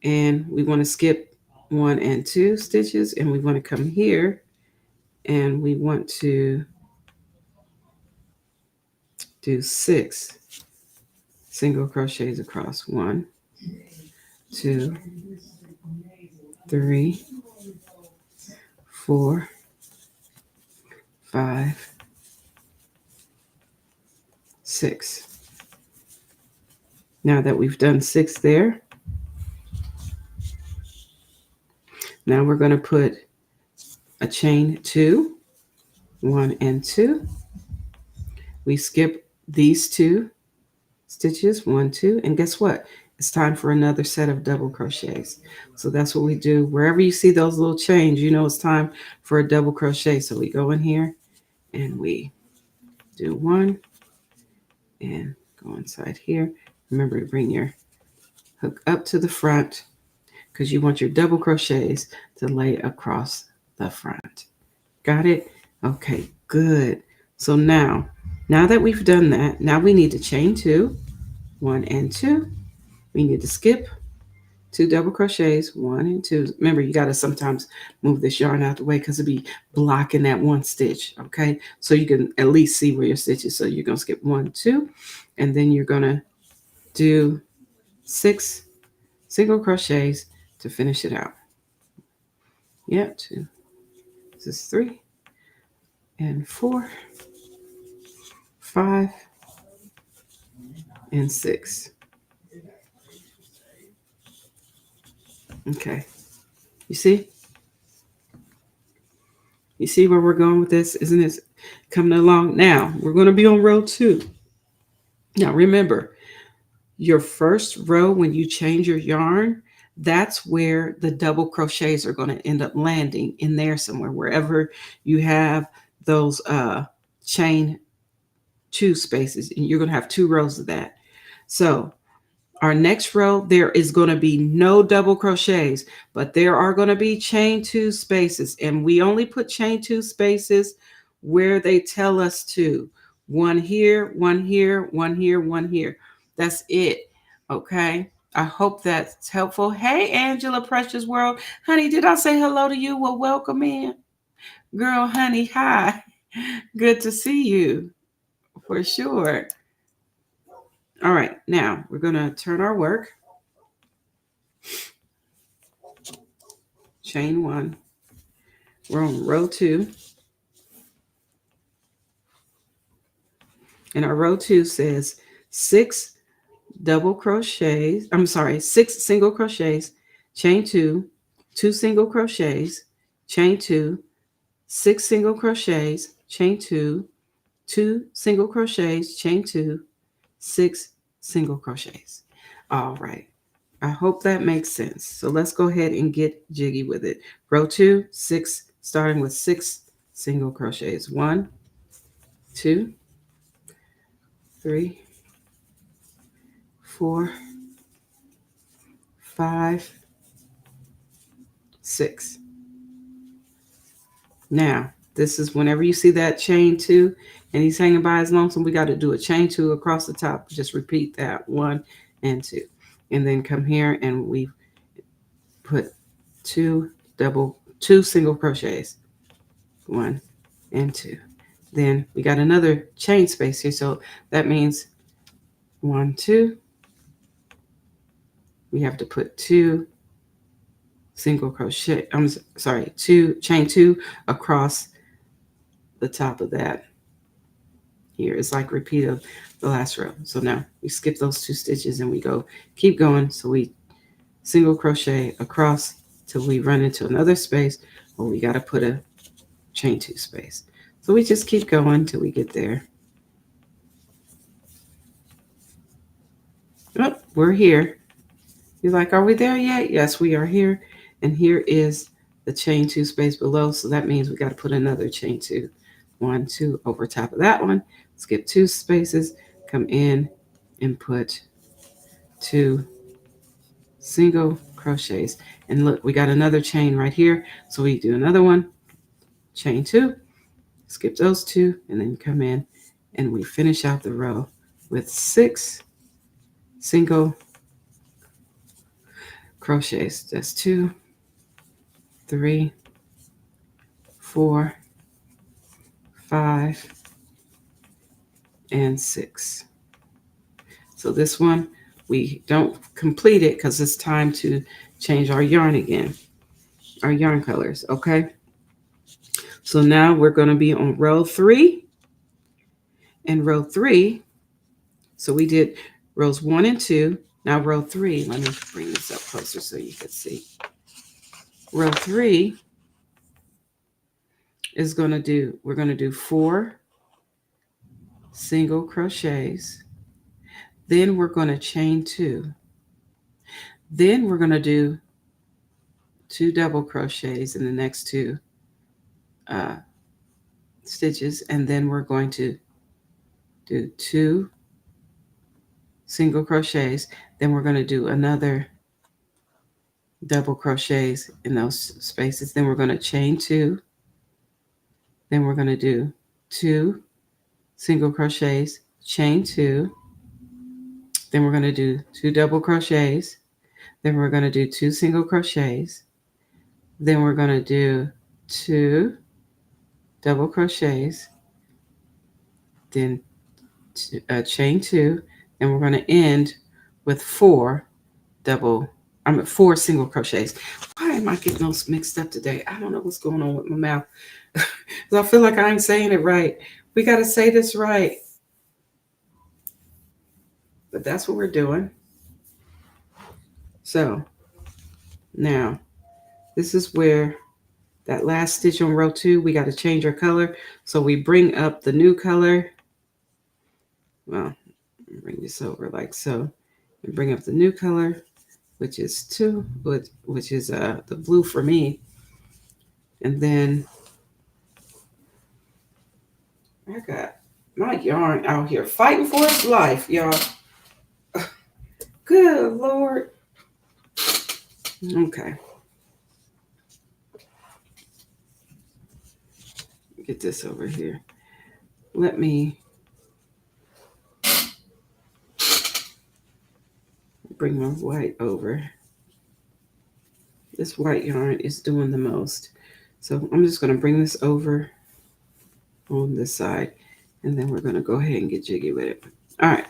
and we want to skip 1 and 2 stitches, and we want to come here and we want to do 6 single crochets across. 1, 2, 3, 4, 5, 6. Now that we've done 6 there, now we're going to put a chain 2, 1 and 2. We skip these 2 stitches, 1, 2, and guess what? It's time for another set of double crochets. So that's what we do. Wherever you see those little chains, you know it's time for a double crochet. So we go in here and we do 1 and go inside here. Remember to bring your hook up to the front because you want your double crochets to lay across the front. Got it? Okay, good. So now that we've done that, now we need to chain 2, 1 and 2. We need to skip 2 double crochets, 1 and 2. Remember, you got to sometimes move this yarn out the way because it'll be blocking that one stitch, okay? So you can at least see where your stitch is. So you're going to skip 1, 2, and then you're going to do 6 single crochets to finish it out. Yeah, 2. This is 3 and 4, 5 and 6. Okay. You see? You see where we're going with this? Isn't it coming along? Now, we're going to be on row 2. Now, remember, your first row, when you change your yarn, that's where the double crochets are going to end up landing, in there somewhere, wherever you have those chain 2 spaces, and you're going to have 2 rows of that. So our next row, there is going to be no double crochets, but there are going to be chain 2 spaces, and we only put chain 2 spaces where they tell us to. One here, one here, one here, one here. That's it. Okay. I hope that's helpful. Hey, Angela, Precious World. Honey, did I say hello to you? Well, welcome in. Girl, honey, hi. Good to see you, for sure. All right, now we're going to turn our work. Chain 1. We're on row 2. And our row 2 says 6 double crochets. I'm sorry, 6 single crochets, chain 2, 2 single crochets, chain 2, 6 single crochets, chain 2, 2 single crochets, chain 2, 6 single crochets. All right. I hope that makes sense. So let's go ahead and get jiggy with it. Row 2, 6, starting with 6 single crochets. 1, 2, 3, 4, 5, 6. Now, this is whenever you see that chain 2 and he's hanging by his lonesome, we got to do a chain 2 across the top. Just repeat that, 1 and 2. And then come here and we put 2 single crochets, 1 and 2. Then we got another chain space here, so that means 1, 2. We have to put 2 single crochet. I'm sorry, 2 chain 2 across the top of that. Here it's like repeat of the last row. So now we skip those 2 stitches and we keep going. So we single crochet across till we run into another space where we got to put a chain 2 space. So we just keep going till we get there. Oh, we're here. You're like, are we there yet? Yes, we are here. And here is the chain 2 space below. So that means we got to put another chain 2. 1, 2 over top of that one. Skip 2 spaces, come in and put 2 single crochets. And look, we got another chain right here. So we do another one, chain 2, skip those 2, and then come in and we finish out the row with 6 single crochets. That's 2, 3, 4, 5, and 6. So this one, we don't complete it because it's time to change our yarn again, our yarn colors, okay? So now we're going to be on row 3. And row 3, so we did rows 1 and 2. Now row 3, let me bring this up closer so you can see. Row 3 is we're going to do 4 single crochets. Then we're going to chain 2. Then we're going to do 2 double crochets in the next 2 stitches. And then we're going to do 2 single crochets. Then we're going to do another double crochets in those spaces. Then we're going to chain 2. Then we're going to do 2 single crochets, chain 2. Then we're going to do 2 double crochets. Then we're going to do 2 single crochets. Then we're going to do 2 double crochets. Then chain 2. And we're going to end with 4 single crochets. Why am I getting those mixed up today? I don't know what's going on with my mouth. I feel like I ain't saying it right. We got to say this right. But that's what we're doing. So now this is where that last stitch on row 2, we got to change our color. So we bring up the new color. Well, bring this over like so. and bring up the new color, which is 2, which is the blue for me. And then I got my yarn out here fighting for its life, y'all. Good Lord. Okay. Get this over here. Let me bring my white over. This white yarn is doing the most. So I'm just going to bring this over on this side, and then we're going to go ahead and get jiggy with it. All right.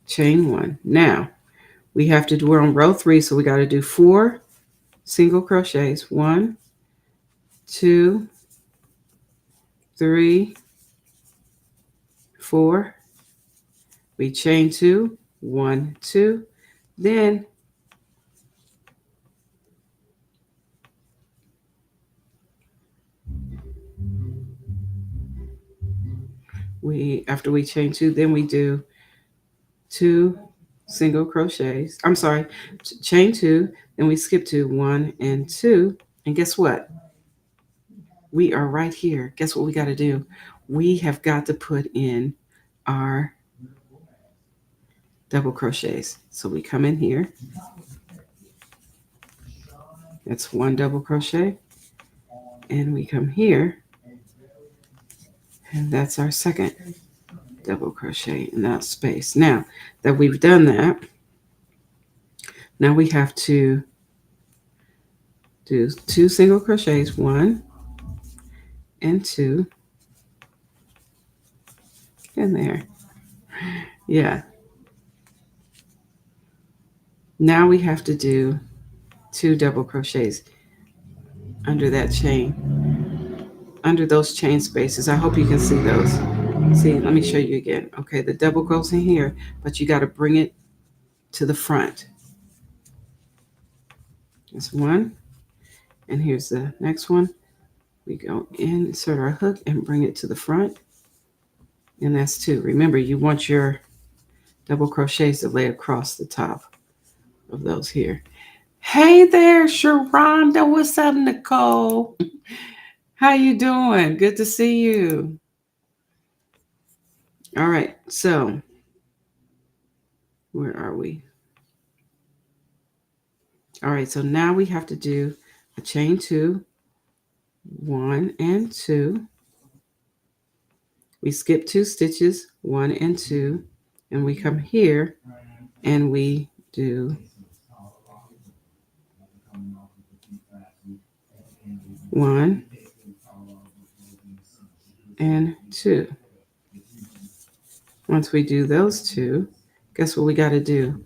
Chain 1. Now, we're on row 3, so we got to do 4 single crochets. 1, 2, 3, 4. We chain 2, 1, 2. Then after we chain 2, then we do 2 single crochets. I'm sorry, chain 2, then we skip to 1 and 2. And guess what? We are right here. Guess what we got to do? We have got to put in our double crochets. So we come in here. That's 1 double crochet. And we come here. And that's our second double crochet in that space. Now that we've done that, now we have to do 2 single crochets, 1 and 2 in there. Yeah. Now we have to do 2 double crochets under that chain, under those chain spaces. I hope you can see those. See, let me show you again. Okay, the double goes in here, but you got to bring it to the front. That's 1. And here's the next one. We go in, insert our hook, and bring it to the front. And that's 2. Remember, you want your double crochets to lay across the top of those here. Hey there, Sharonda. What's up, Nicole? How you doing? Good to see you. All right, so where are we? All right, so now we have to do a chain 2, 1 and 2. We skip 2 stitches, 1 and 2, and we come here and we do 1 and 2. Once we do those 2, guess what we got to do?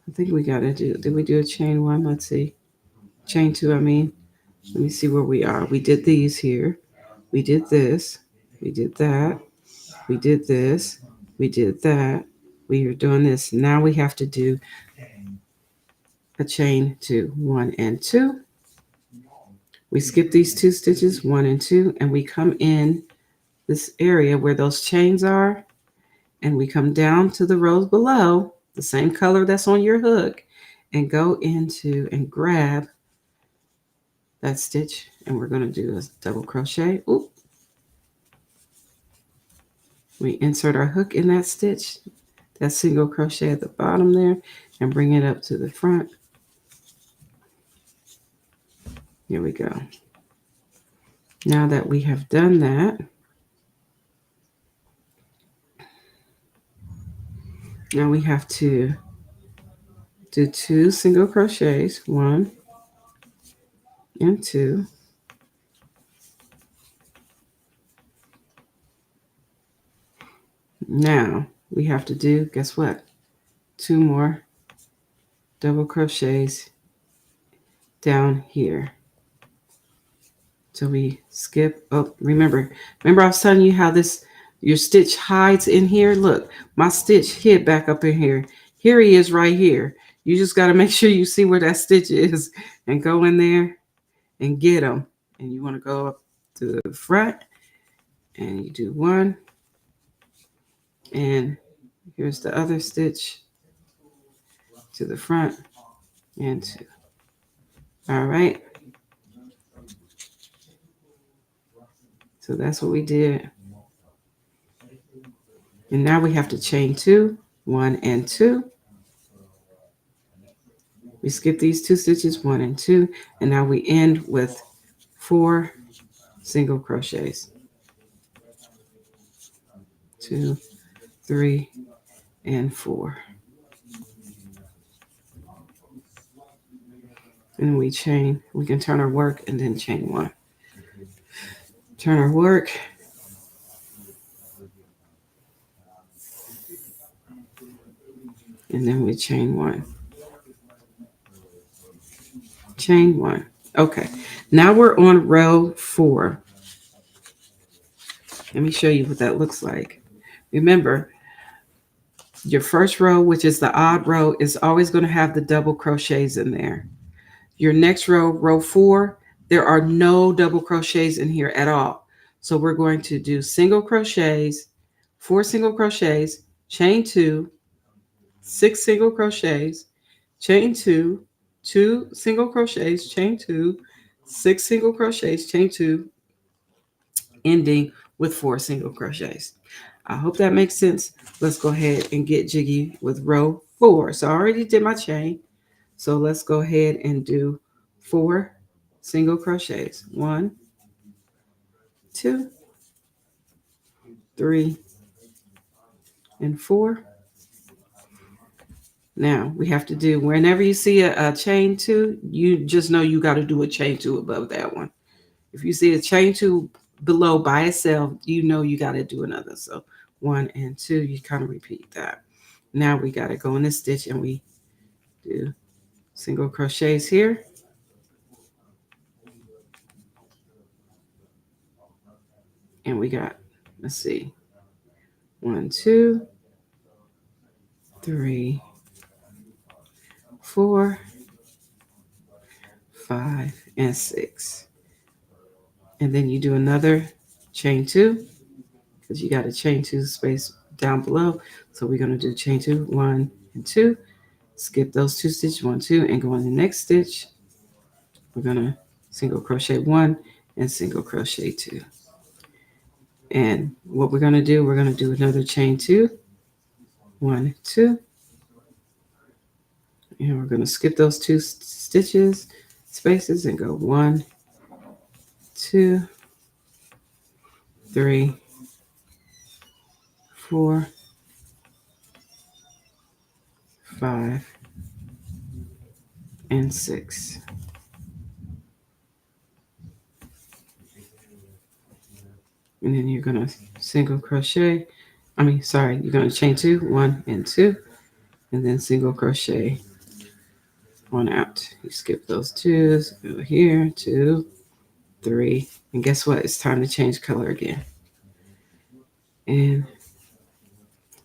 I think we got to do, did we do a chain 1? Let's see. Chain 2, I mean. Let me see where we are. We did these here. We did this. We did that. We did this. We did that. We are doing this. Now we have to do a chain 2, 1 and 2. We skip these 2 stitches, 1 and 2, and we come in this area where those chains are, and we come down to the rows below, the same color that's on your hook, and go into and grab that stitch, and we're going to do a double crochet. Ooh. We insert our hook in that stitch, that single crochet at the bottom there, and bring it up to the front. Here we go. Now that we have done that, now we have to do 2 single crochets, 1 and 2. Now we have to do, guess what? 2 more double crochets down here. So we skip up. Remember I was telling you how your stitch hides in here. Look, my stitch hid back up in here. Here he is right here. You just got to make sure you see where that stitch is and go in there and get them. And you want to go up to the front and you do 1 and Here's the other stitch to the front and 2. All right. So that's what we did. And now we have to chain 2, 1 and 2. We skip these 2 stitches, 1 and 2, and now we end with 4 single crochets. 2, 3, and 4. And we chain. We can turn our work and then chain 1. Turn our work. And then we chain 1. Chain 1. Okay. Now we're on row 4. Let me show you what that looks like. Remember, your first row, which is the odd row, is always going to have the double crochets in there. Your next row, row 4, there are no double crochets in here at all. So we're going to do single crochets, 4 single crochets, chain 2, 6 single crochets, chain 2, 2 single crochets, chain 2, 6 single crochets, chain 2, ending with 4 single crochets. I hope that makes sense. Let's go ahead and get jiggy with row 4. So I already did my chain. So let's go ahead and do 4 single crochets. 1, 2, 3, and 4. Now we have to do, whenever you see a chain 2, you just know you got to do a chain 2 above that one. If you see a chain 2 below by itself, you know you got to do another. So 1 and 2, you kind of repeat that. Now we got to go in this stitch and we do single crochets here. And we got, let's see, 1, 2, 3, 4, 5, and 6. And then you do another chain 2 because you got a chain 2 space down below. So we're going to do chain 2, 1 and 2. Skip those 2 stitches, 1, 2, and go in the next stitch. We're going to single crochet 1 and single crochet 2. And what we're going to do, we're going to do another chain 2, 1, 2. And we're going to skip those 2 stitches, spaces, and go 1, 2, 3, 4, 5, and 6. And then you're going to single crochet. You're going to chain 2, 1 and 2, and then single crochet on out. You skip those 2s, go here, 2, 3, and guess what? It's time to change color again. And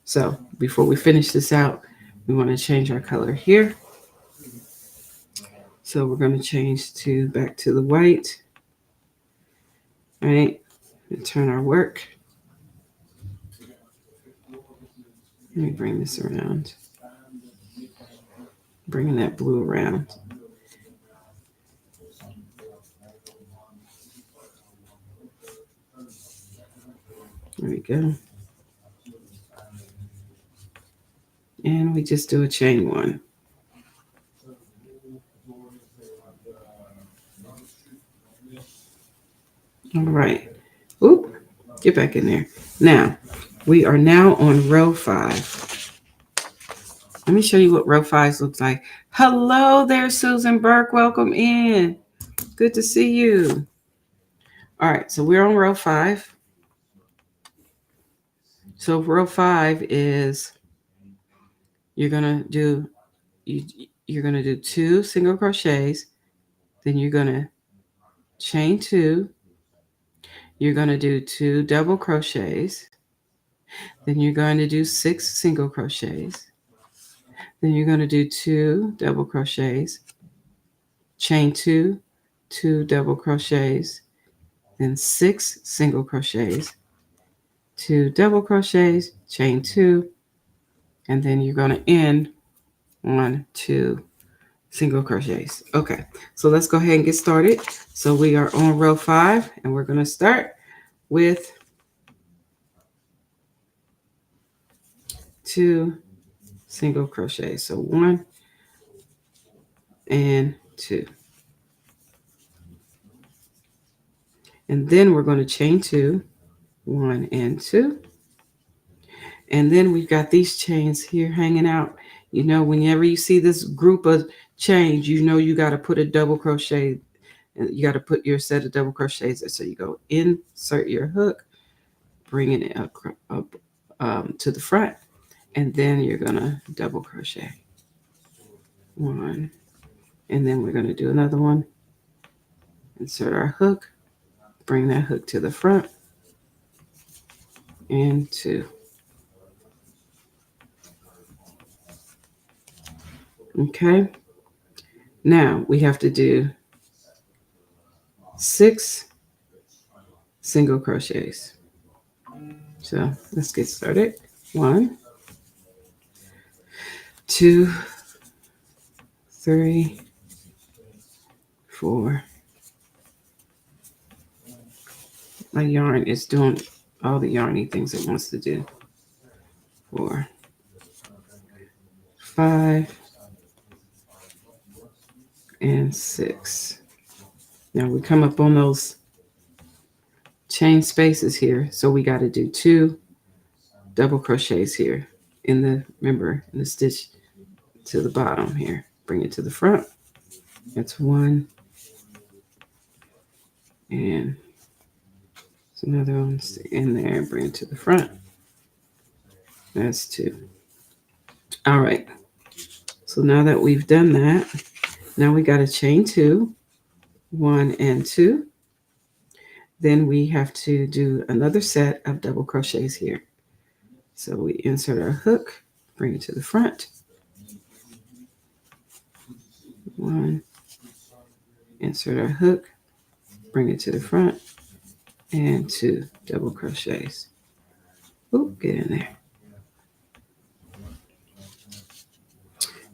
so before we finish this out, we want to change our color here. So we're going to change back to the white. All right, and turn our work. Let me bring this around. Bringing that blue around. There we go. And we just do a chain 1. All right. Oop, get back in there. Now, we are now on row 5. Let me show you what row 5 looks like. Hello there, Susan Burke. Welcome in. Good to see you. All right, so we're on row 5. So row 5 is you're gonna do 2 single crochets, then you're gonna chain 2. You're gonna do 2 double crochets, then you're going to do 6 single crochets, then you're going to do 2 double crochets, chain 2, 2 double crochets, then 6 single crochets, 2 double crochets, chain 2, and then you're going to end on 2 single crochets. Okay, so let's go ahead and get started. So we are on row 5, and we're going to start with 2 single crochets. So 1 and 2. And then we're going to chain 2, 1 and 2. And then we've got these chains here hanging out. You know, whenever you see this group of chains, you know you got to put a double crochet. And you got to put your set of double crochets. So you go insert your hook, bringing it up to the front, and then you're going to double crochet. 1, and then we're going to do another one. Insert our hook, bring that hook to the front, and 2. Okay, now we have to do 6 single crochets. So let's get started. 1, 2, 3, 4. My yarn is doing all the yarny things it wants to do. 4, 5, and 6. Now we come up on those chain spaces here, so we got to do 2 double crochets here remember, in the stitch to the bottom here. Bring it to the front. That's 1, and it's another one in there. Bring it to the front. That's 2. All right. So now that we've done that, now we got to chain 2, 1 and 2. Then we have to do another set of double crochets here. So we insert our hook, bring it to the front. 1, insert our hook, bring it to the front, and 2 double crochets. Oop, get in there.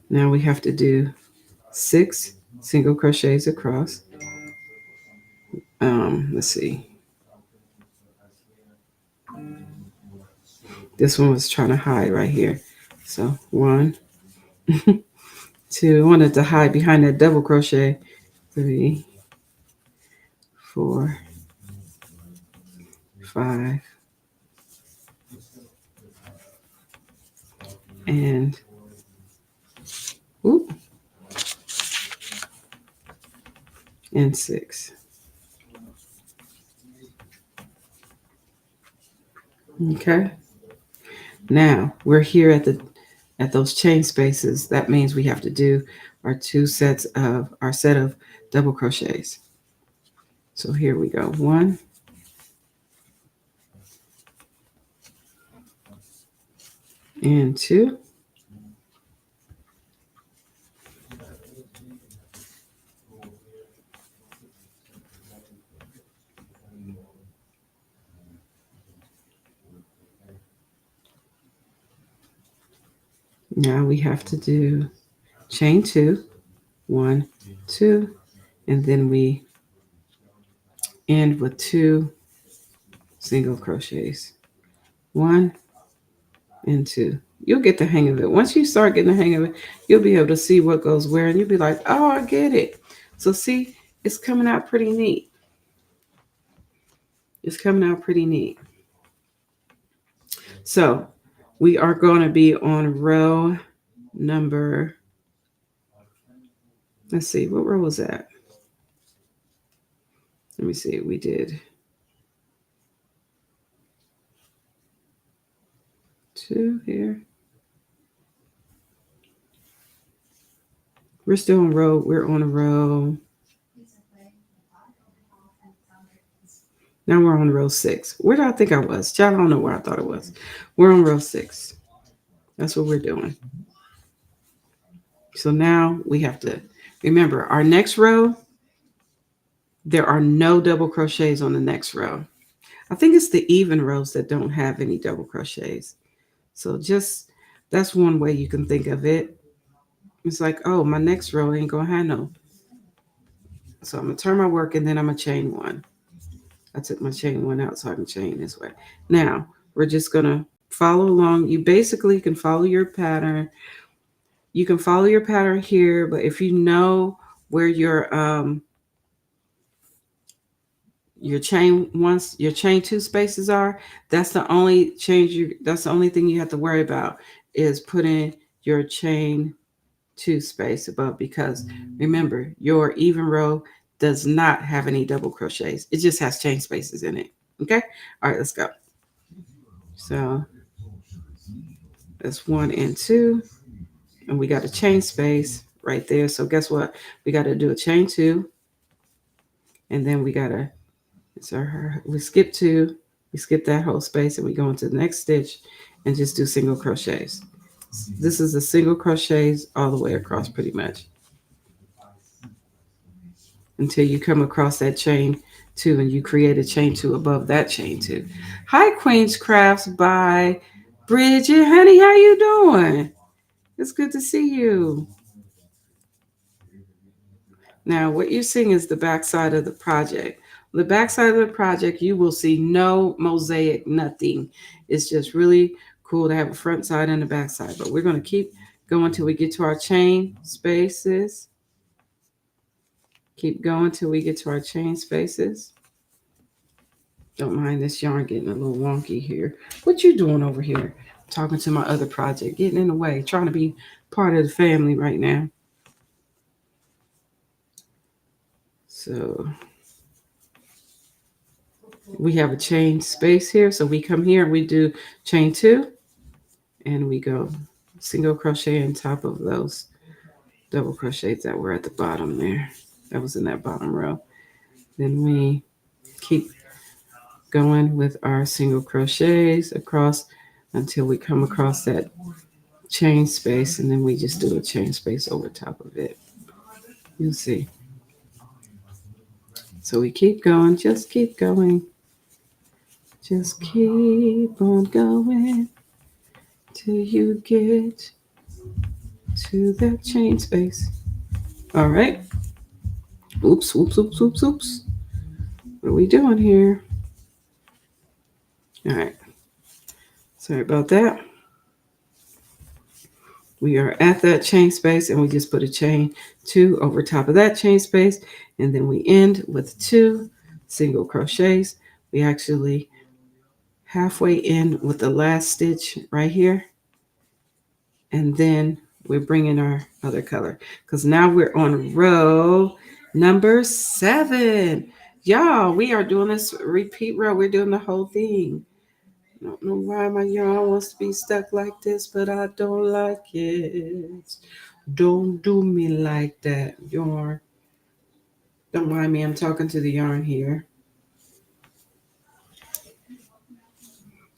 Now we have to do 6 single crochets across. Let's see. This one was trying to hide right here. So 1, 2. I wanted to hide behind that double crochet. 3, 4, 5, and whoop, and 6. Okay. Now we're here at those chain spaces. That means we have to do our 2 sets of our set of double crochets. So here we go. 1, and 2. Now we have to do chain 2, 1, 2, and then we end with 2 single crochets. 1 and 2. You'll get the hang of it. Once you start getting the hang of it, you'll be able to see what goes where, and you'll be like, oh, I get it. So see, it's coming out pretty neat. It's coming out pretty neat. So we are going to be on row number, let's see, what row was that? Let me see, we did 2 here. We're still on row, we're on a row. Now we're on row 6. Where did I think I was? Child, I don't know where I thought it was. We're on row 6. That's what we're doing. So now we have to remember our next row, there are no double crochets on the next row. I think it's the even rows that don't have any double crochets. So just That's one way you can think of it. It's like, oh, my next row ain't gonna have no. So I'm gonna turn my work and then I'm gonna chain one. I took my chain one out so I can chain this way. Now we're just gonna follow along. You basically can follow your pattern. You can follow your pattern here, but if you know where your chain two spaces are, that's the only that's the only thing you have to worry about is putting your chain two space above, because remember your even row does not have any double crochets. It just has chain spaces in it. Okay. All right, let's go. So that's one and two, and we got a chain space right there. So guess what? We got to do a chain two, and then we got to, so we skip two, we skip that whole space, and we go into the next stitch and just do single crochets. This is a single crochets all the way across pretty much until you come across that chain two and you create a chain two above that chain two. Hi, Queen's Crafts by Bridget. Honey, how you doing? It's good to see you. Now, what you're seeing is the back side of the project. The back side of the project, you will see no mosaic, nothing. It's just really cool to have a front side and a back side. But we're going to keep going till we get to our chain spaces. Keep going till we get to our chain spaces. Don't mind this yarn getting a little wonky here. What you doing over here? Talking to my other project, getting in the way, trying to be part of the family right now. So we have a chain space here. So we come here and we do chain two, and we go single crochet on top of those double crochets that were at the bottom there. That was in that bottom row. Then we keep going with our single crochets across until we come across that chain space, and then we just do a chain space over top of it. You'll see. So we keep going, just keep going. Just keep on going till you get to that chain space. All right. Oops, oops, oops, oops, oops. What are we doing here? All right. Sorry about that. We are at that chain space, and we just put a chain two over top of that chain space, and then we end with two single crochets. We actually halfway in with the last stitch right here, and then we're bringing our other color, because now we're on row number 7. Y'all, we are doing this repeat row. We're doing the whole thing. I don't know why my yarn wants to be stuck like this, but I don't like it. Don't do me like that, yarn. Don't mind me, I'm talking to the yarn here.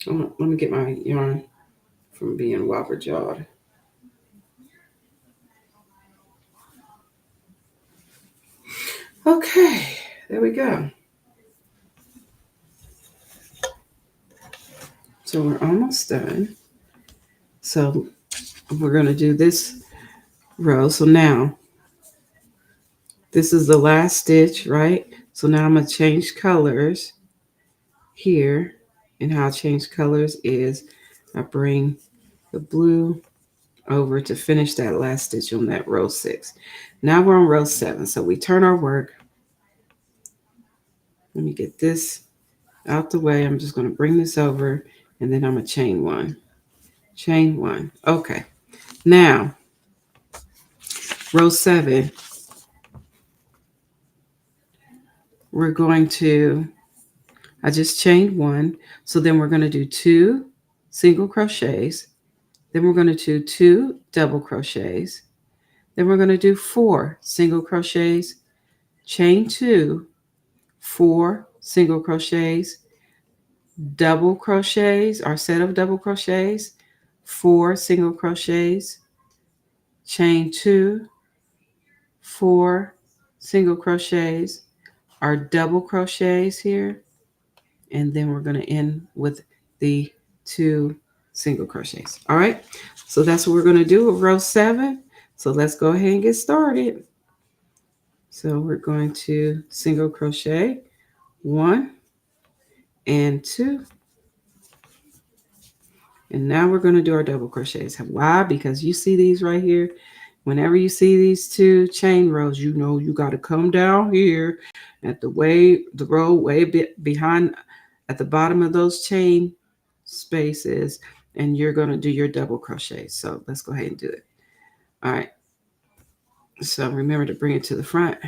Let me get my yarn from being wobber jawed. Okay, there we go. So we're almost done. So we're going to do this row. So now this is the last stitch, right? So now I'm going to change colors here. And how I change colors is I bring the blue over to finish that last stitch on that row 6. Now we're on row 7. So we turn our work. Let me get this out the way. I'm just going to bring this over, and then I'm going to chain one. Chain one. Okay. Now, row 7, we're going to, I just chained one. So then we're going to do 2 single crochets. Then we're going to do 2 double crochets. Then we're going to do 4 single crochets, chain 2, 4 single crochets, double crochets, our set of double crochets, 4 single crochets, chain 2, 4 single crochets, our double crochets here, and then we're going to end with the 2 single crochets. All right, so that's what we're going to do with row 7. So let's go ahead and get started. So we're going to single crochet 1 and 2. And now we're going to do our double crochets. Why? Because you see these right here. Whenever you see these 2 chain rows, you know you got to come down here at the row way behind at the bottom of those chain spaces, and you're going to do your double crochet. So let's go ahead and do it. All right. So remember to bring it to the front.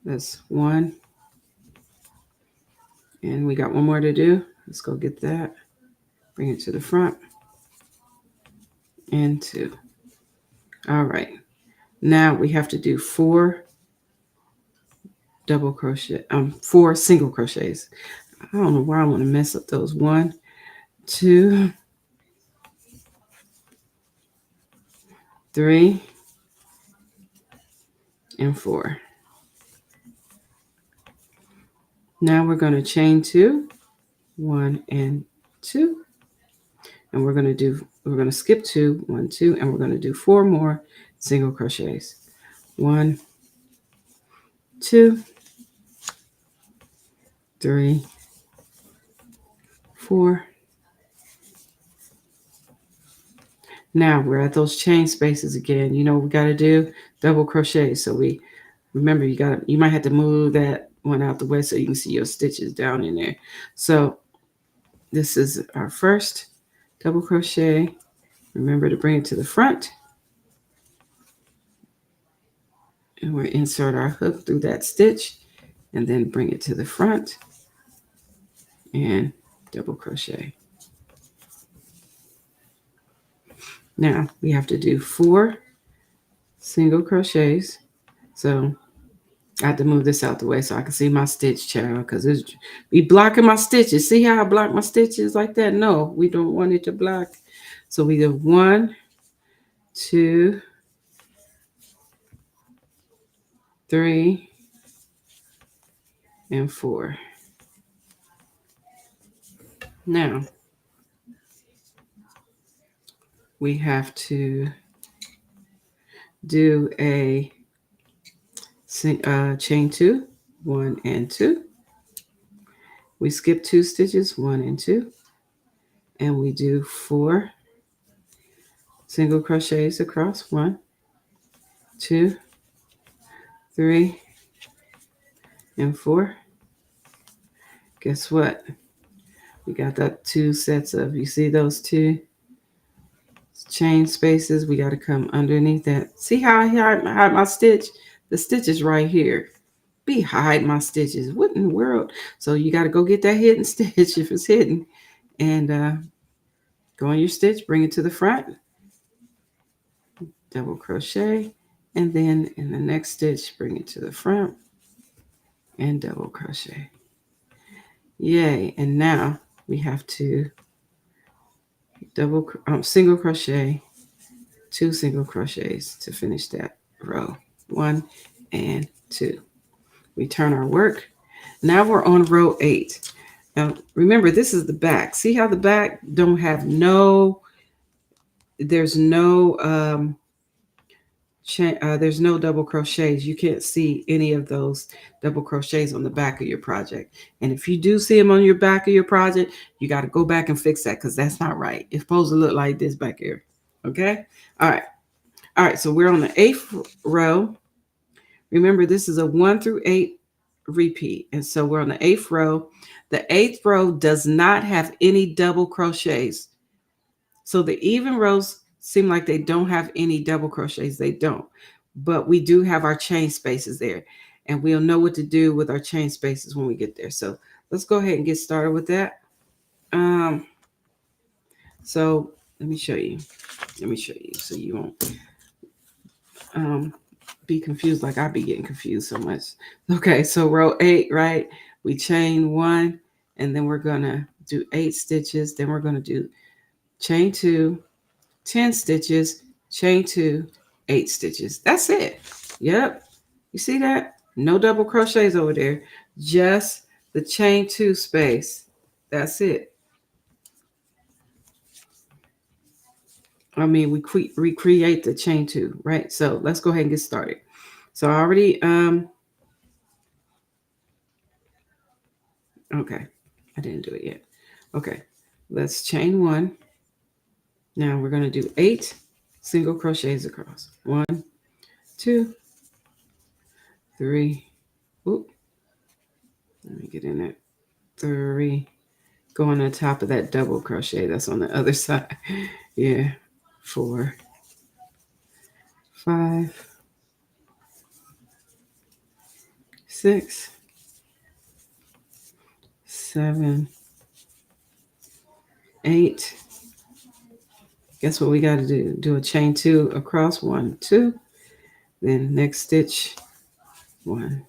That's 1. And we got 1 more to do. Let's go get that. Bring it to the front. And 2. All right. Now we have to do 4 double crochet, 4 single crochets. I don't know why I want to mess up those. 1, 2, 3, and 4. Now we're going to chain 2, 1 and 2. And we're going to skip 2, 1, 2, and we're going to do 4 more single crochets. 1, 2, 3, 4. Now we're at those chain spaces again. You know what we got to do? Double crochet. So we remember you might have to move that one out the way so you can see your stitches down in there. So this is our first double crochet. Remember to bring it to the front. And we'll insert our hook through that stitch and then bring it to the front and double crochet. Now we have to do 4 single crochets. So I have to move this out the way so I can see my stitch, child, because it's be blocking my stitches. See how I block my stitches like that? No, we don't want it to block. So we do 1, 2, 3, and 4. Now we have to do a chain 2, 1 and 2. We skip 2 stitches, 1 and 2, and we do 4 single crochets across. 1, 2, 3, and 4. Guess what? We got that 2 sets of, you see those 2 chain spaces? We got to come underneath that. See how I hide my stitch? The stitch is right here. Be hide my stitches. What in the world? So you got to go get that hidden stitch if it's hidden, and go on your stitch, bring it to the front, double crochet, and then in the next stitch, bring it to the front and double crochet. Yay. And now we have to single crochet, 2 single crochets to finish that row. 1 and 2. We turn our work. Now we're on row 8. Now remember, this is the back. See how the back don't have there's no there's no double crochets. You can't see any of those double crochets on the back of your project. And if you do see them on your back of your project, you got to go back and fix that because that's not right. It's supposed to look like this back here. Okay. All right. So we're on the 8th row. Remember, this is a 1 through 8 repeat. And so we're on the 8th row. The 8th row does not have any double crochets. So the even rows seem like they don't have any double crochets. They don't. But we do have our chain spaces there. And we'll know what to do with our chain spaces when we get there. So let's go ahead and get started with that. So let me show you. So you won't be confused like I be getting confused so much. Okay, so row 8, right? We chain 1, and then we're going to do 8 stitches. Then we're going to do chain 2, 10 stitches, chain 2, 8 stitches. That's it. Yep. You see that? No double crochets over there. Just the chain 2 space. That's it. we recreate the chain 2, right? So let's go ahead and get started. So I already, okay, I didn't do it yet. Okay, let's chain 1. Now we're going to do 8 single crochets across. 1, 2, 3. Oop, let me get in it. 3. Go on the top of that double crochet that's on the other side. Yeah. 4, 5, 6, 7, 8. Guess what we got to do? Do a chain 2 across. 1, 2. Then next stitch. 1,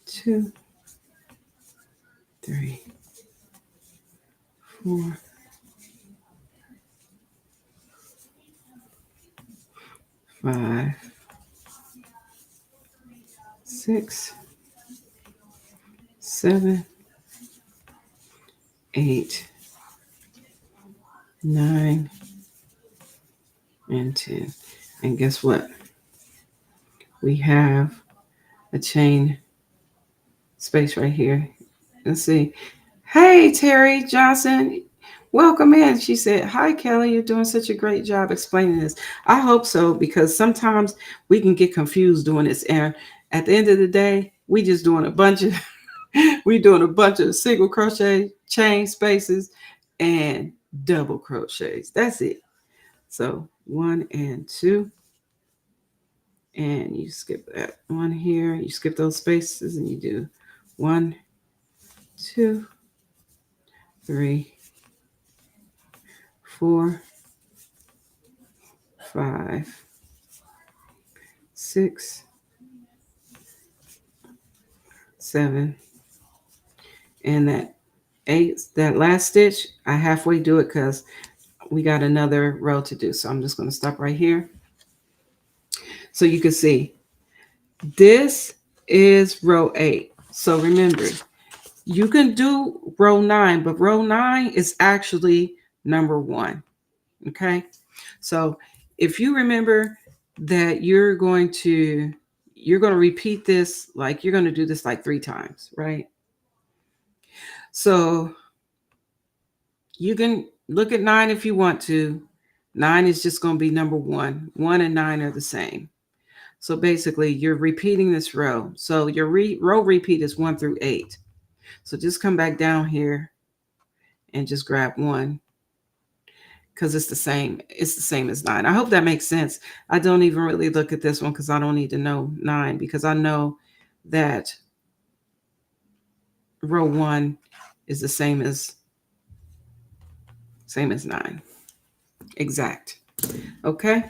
2, 3, 4, 5, 6, 7, 8, 9, and 10. And guess what? We have a chain space right here. Let's see. Hey, Terry Johnson. Welcome in. She said, hi, Kelly. You're doing such a great job explaining this. I hope so, because sometimes we can get confused doing this. And at the end of the day, we just doing a bunch of single crochet chain spaces and double crochets. That's it. So 1 and 2. And you skip that one here. You skip those spaces and you do 1, 2, 3, 4, 5, 6, 7, and that 8. That last stitch, I halfway do it because we got another row to do. So I'm just going to stop right here. So you can see this is row 8. So remember, you can do row 9, but row 9 is actually number 1. Okay. So if you remember that you're going to repeat this, like you're going to do this like 3 times, right? So you can look at 9 if you want to. 9 is just going to be number 1. 1 and 9 are the same. So basically you're repeating this row. So your row repeat is 1 through 8. So just come back down here and just grab 1. Because it's the same. It's the same as 9. I hope that makes sense. I don't even really look at this one because I don't need to know 9, because I know that row 1 is the same as 9. Exact. Okay.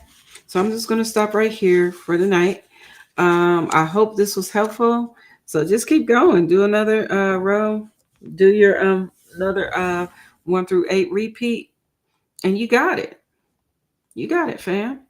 So I'm just going to stop right here for the night. I hope this was helpful. So just keep going. Do another row. Do your another 1 through 8 repeat. And you got it. You got it, fam.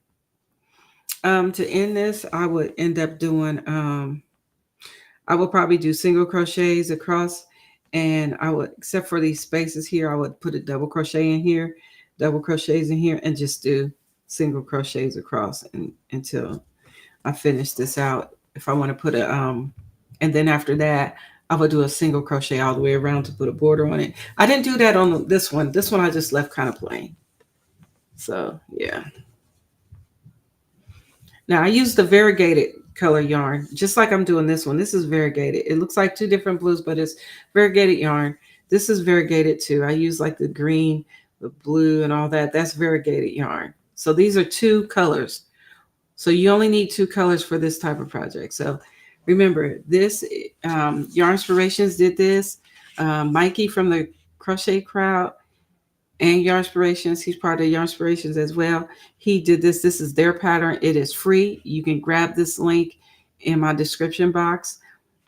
To end this, I would end up doing, I would probably do single crochets across, and I would, except for these spaces here, I would put a double crochet in here, double crochets in here, and just do single crochets across until I finish this out. If I want to put a, and then after that, I would do a single crochet all the way around to put a border on it. I didn't do that on this one. This one I just left kind of plain. So yeah. Now I used the variegated color yarn, just like I'm doing this one. This is variegated. It looks like 2 different blues, but it's variegated yarn. This is variegated too. I use like the green, the blue, and all that. That's variegated yarn. So these are 2 colors. So you only need 2 colors for this type of project. So remember, this Yarnspirations did this. Mikey from the Crochet Crowd and Yarnspirations, he's part of Yarnspirations as well. He did this. This is their pattern. It is free. You can grab this link in my description box.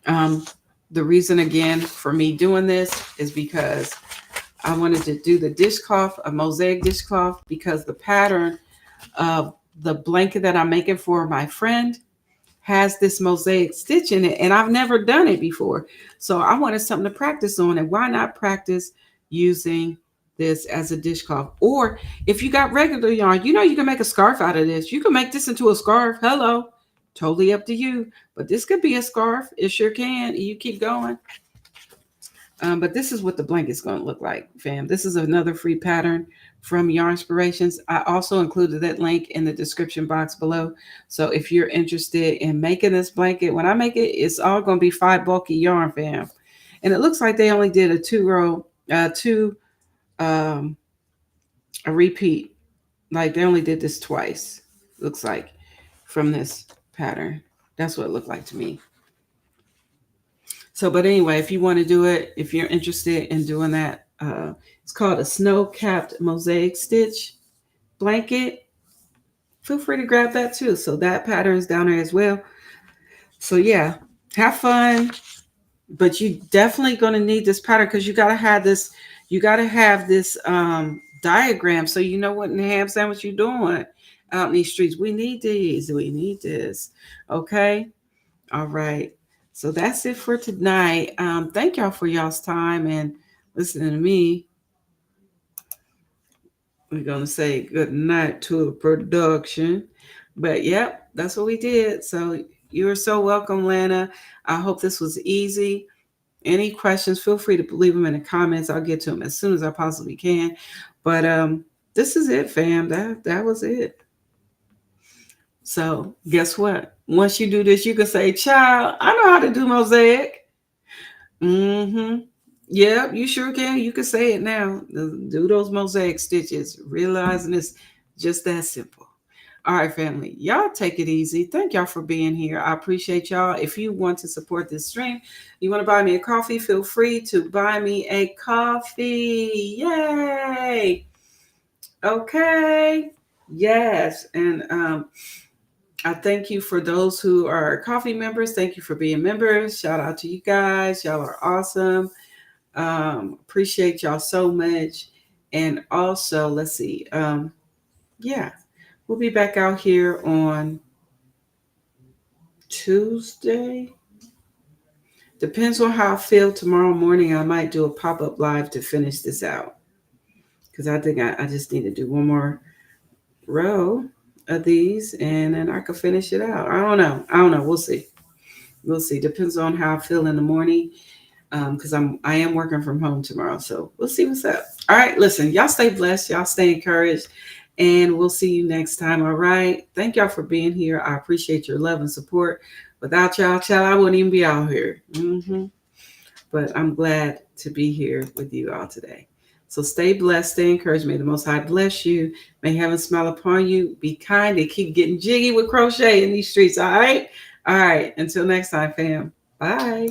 The reason, again, for me doing this is because I wanted to do the dishcloth, a mosaic dishcloth, because the pattern of the blanket that I'm making for my friend has this mosaic stitch in it, and I've never done it before. So I wanted something to practice on, and why not practice using this as a dishcloth. Or if you got regular yarn, you know you can make a scarf out of this. You can make this into a scarf. Hello. Totally up to you. But this could be a scarf. It sure can. You keep going. But this is what the blanket's going to look like, fam. This is another free pattern from Yarnspirations. I also included that link in the description box below. So if you're interested in making this blanket, when I make it, it's all going to be 5 bulky yarn, fam. And it looks like they only did a 2-row, um, a repeat. Like they only did this twice, looks like, from this pattern. That's what it looked like to me. So, but anyway, if you want to do it, if you're interested in doing that, it's called a snow-capped mosaic stitch blanket. Feel free to grab that too. So that pattern is down there as well. So yeah, have fun. But you definitely going to need this pattern because you got to have this. You got to have this diagram so you know what in the ham sandwich you're doing out in these streets. We need these. We need this. Okay. All right. So that's it for tonight. Thank y'all for y'all's time and listening to me. We're going to say good night to the production. But yep, that's what we did. So you're so welcome, Lana. I hope this was easy. Any questions, feel free to leave them in the comments. I'll get to them as soon as I possibly can. But this is it, fam. That was it. So guess what? Once you do this, you can say, child, I know how to do mosaic. Mm-hmm. Yep, you sure can. You can say it now. Do those mosaic stitches, realizing it's just that simple. All right, family. Y'all take it easy. Thank y'all for being here. I appreciate y'all. If you want to support this stream, you want to buy me a coffee, feel free to buy me a coffee. Yay! Okay. Yes. And I thank you for those who are coffee members. Thank you for being members. Shout out to you guys. Y'all are awesome. Appreciate y'all so much. And also, let's see. Yeah, we'll be back out here on Tuesday. Depends on how I feel tomorrow morning. I might do a pop-up live to finish this out. Because I think I just need to do one more row of these and then I could finish it out. I don't know. We'll see. We'll see. Depends on how I feel in the morning. Because I am working from home tomorrow. So we'll see what's up. All right, listen, y'all stay blessed, y'all stay encouraged, and we'll see you next time. All right. Thank y'all for being here. I appreciate your love and support. Without y'all, child, I wouldn't even be out here. But I'm glad to be here with you all today. So stay blessed, stay encouraged. May the Most High bless you. May heaven smile upon you. Be kind and keep getting jiggy with crochet in these streets. All right. All right. Until next time, fam. Bye.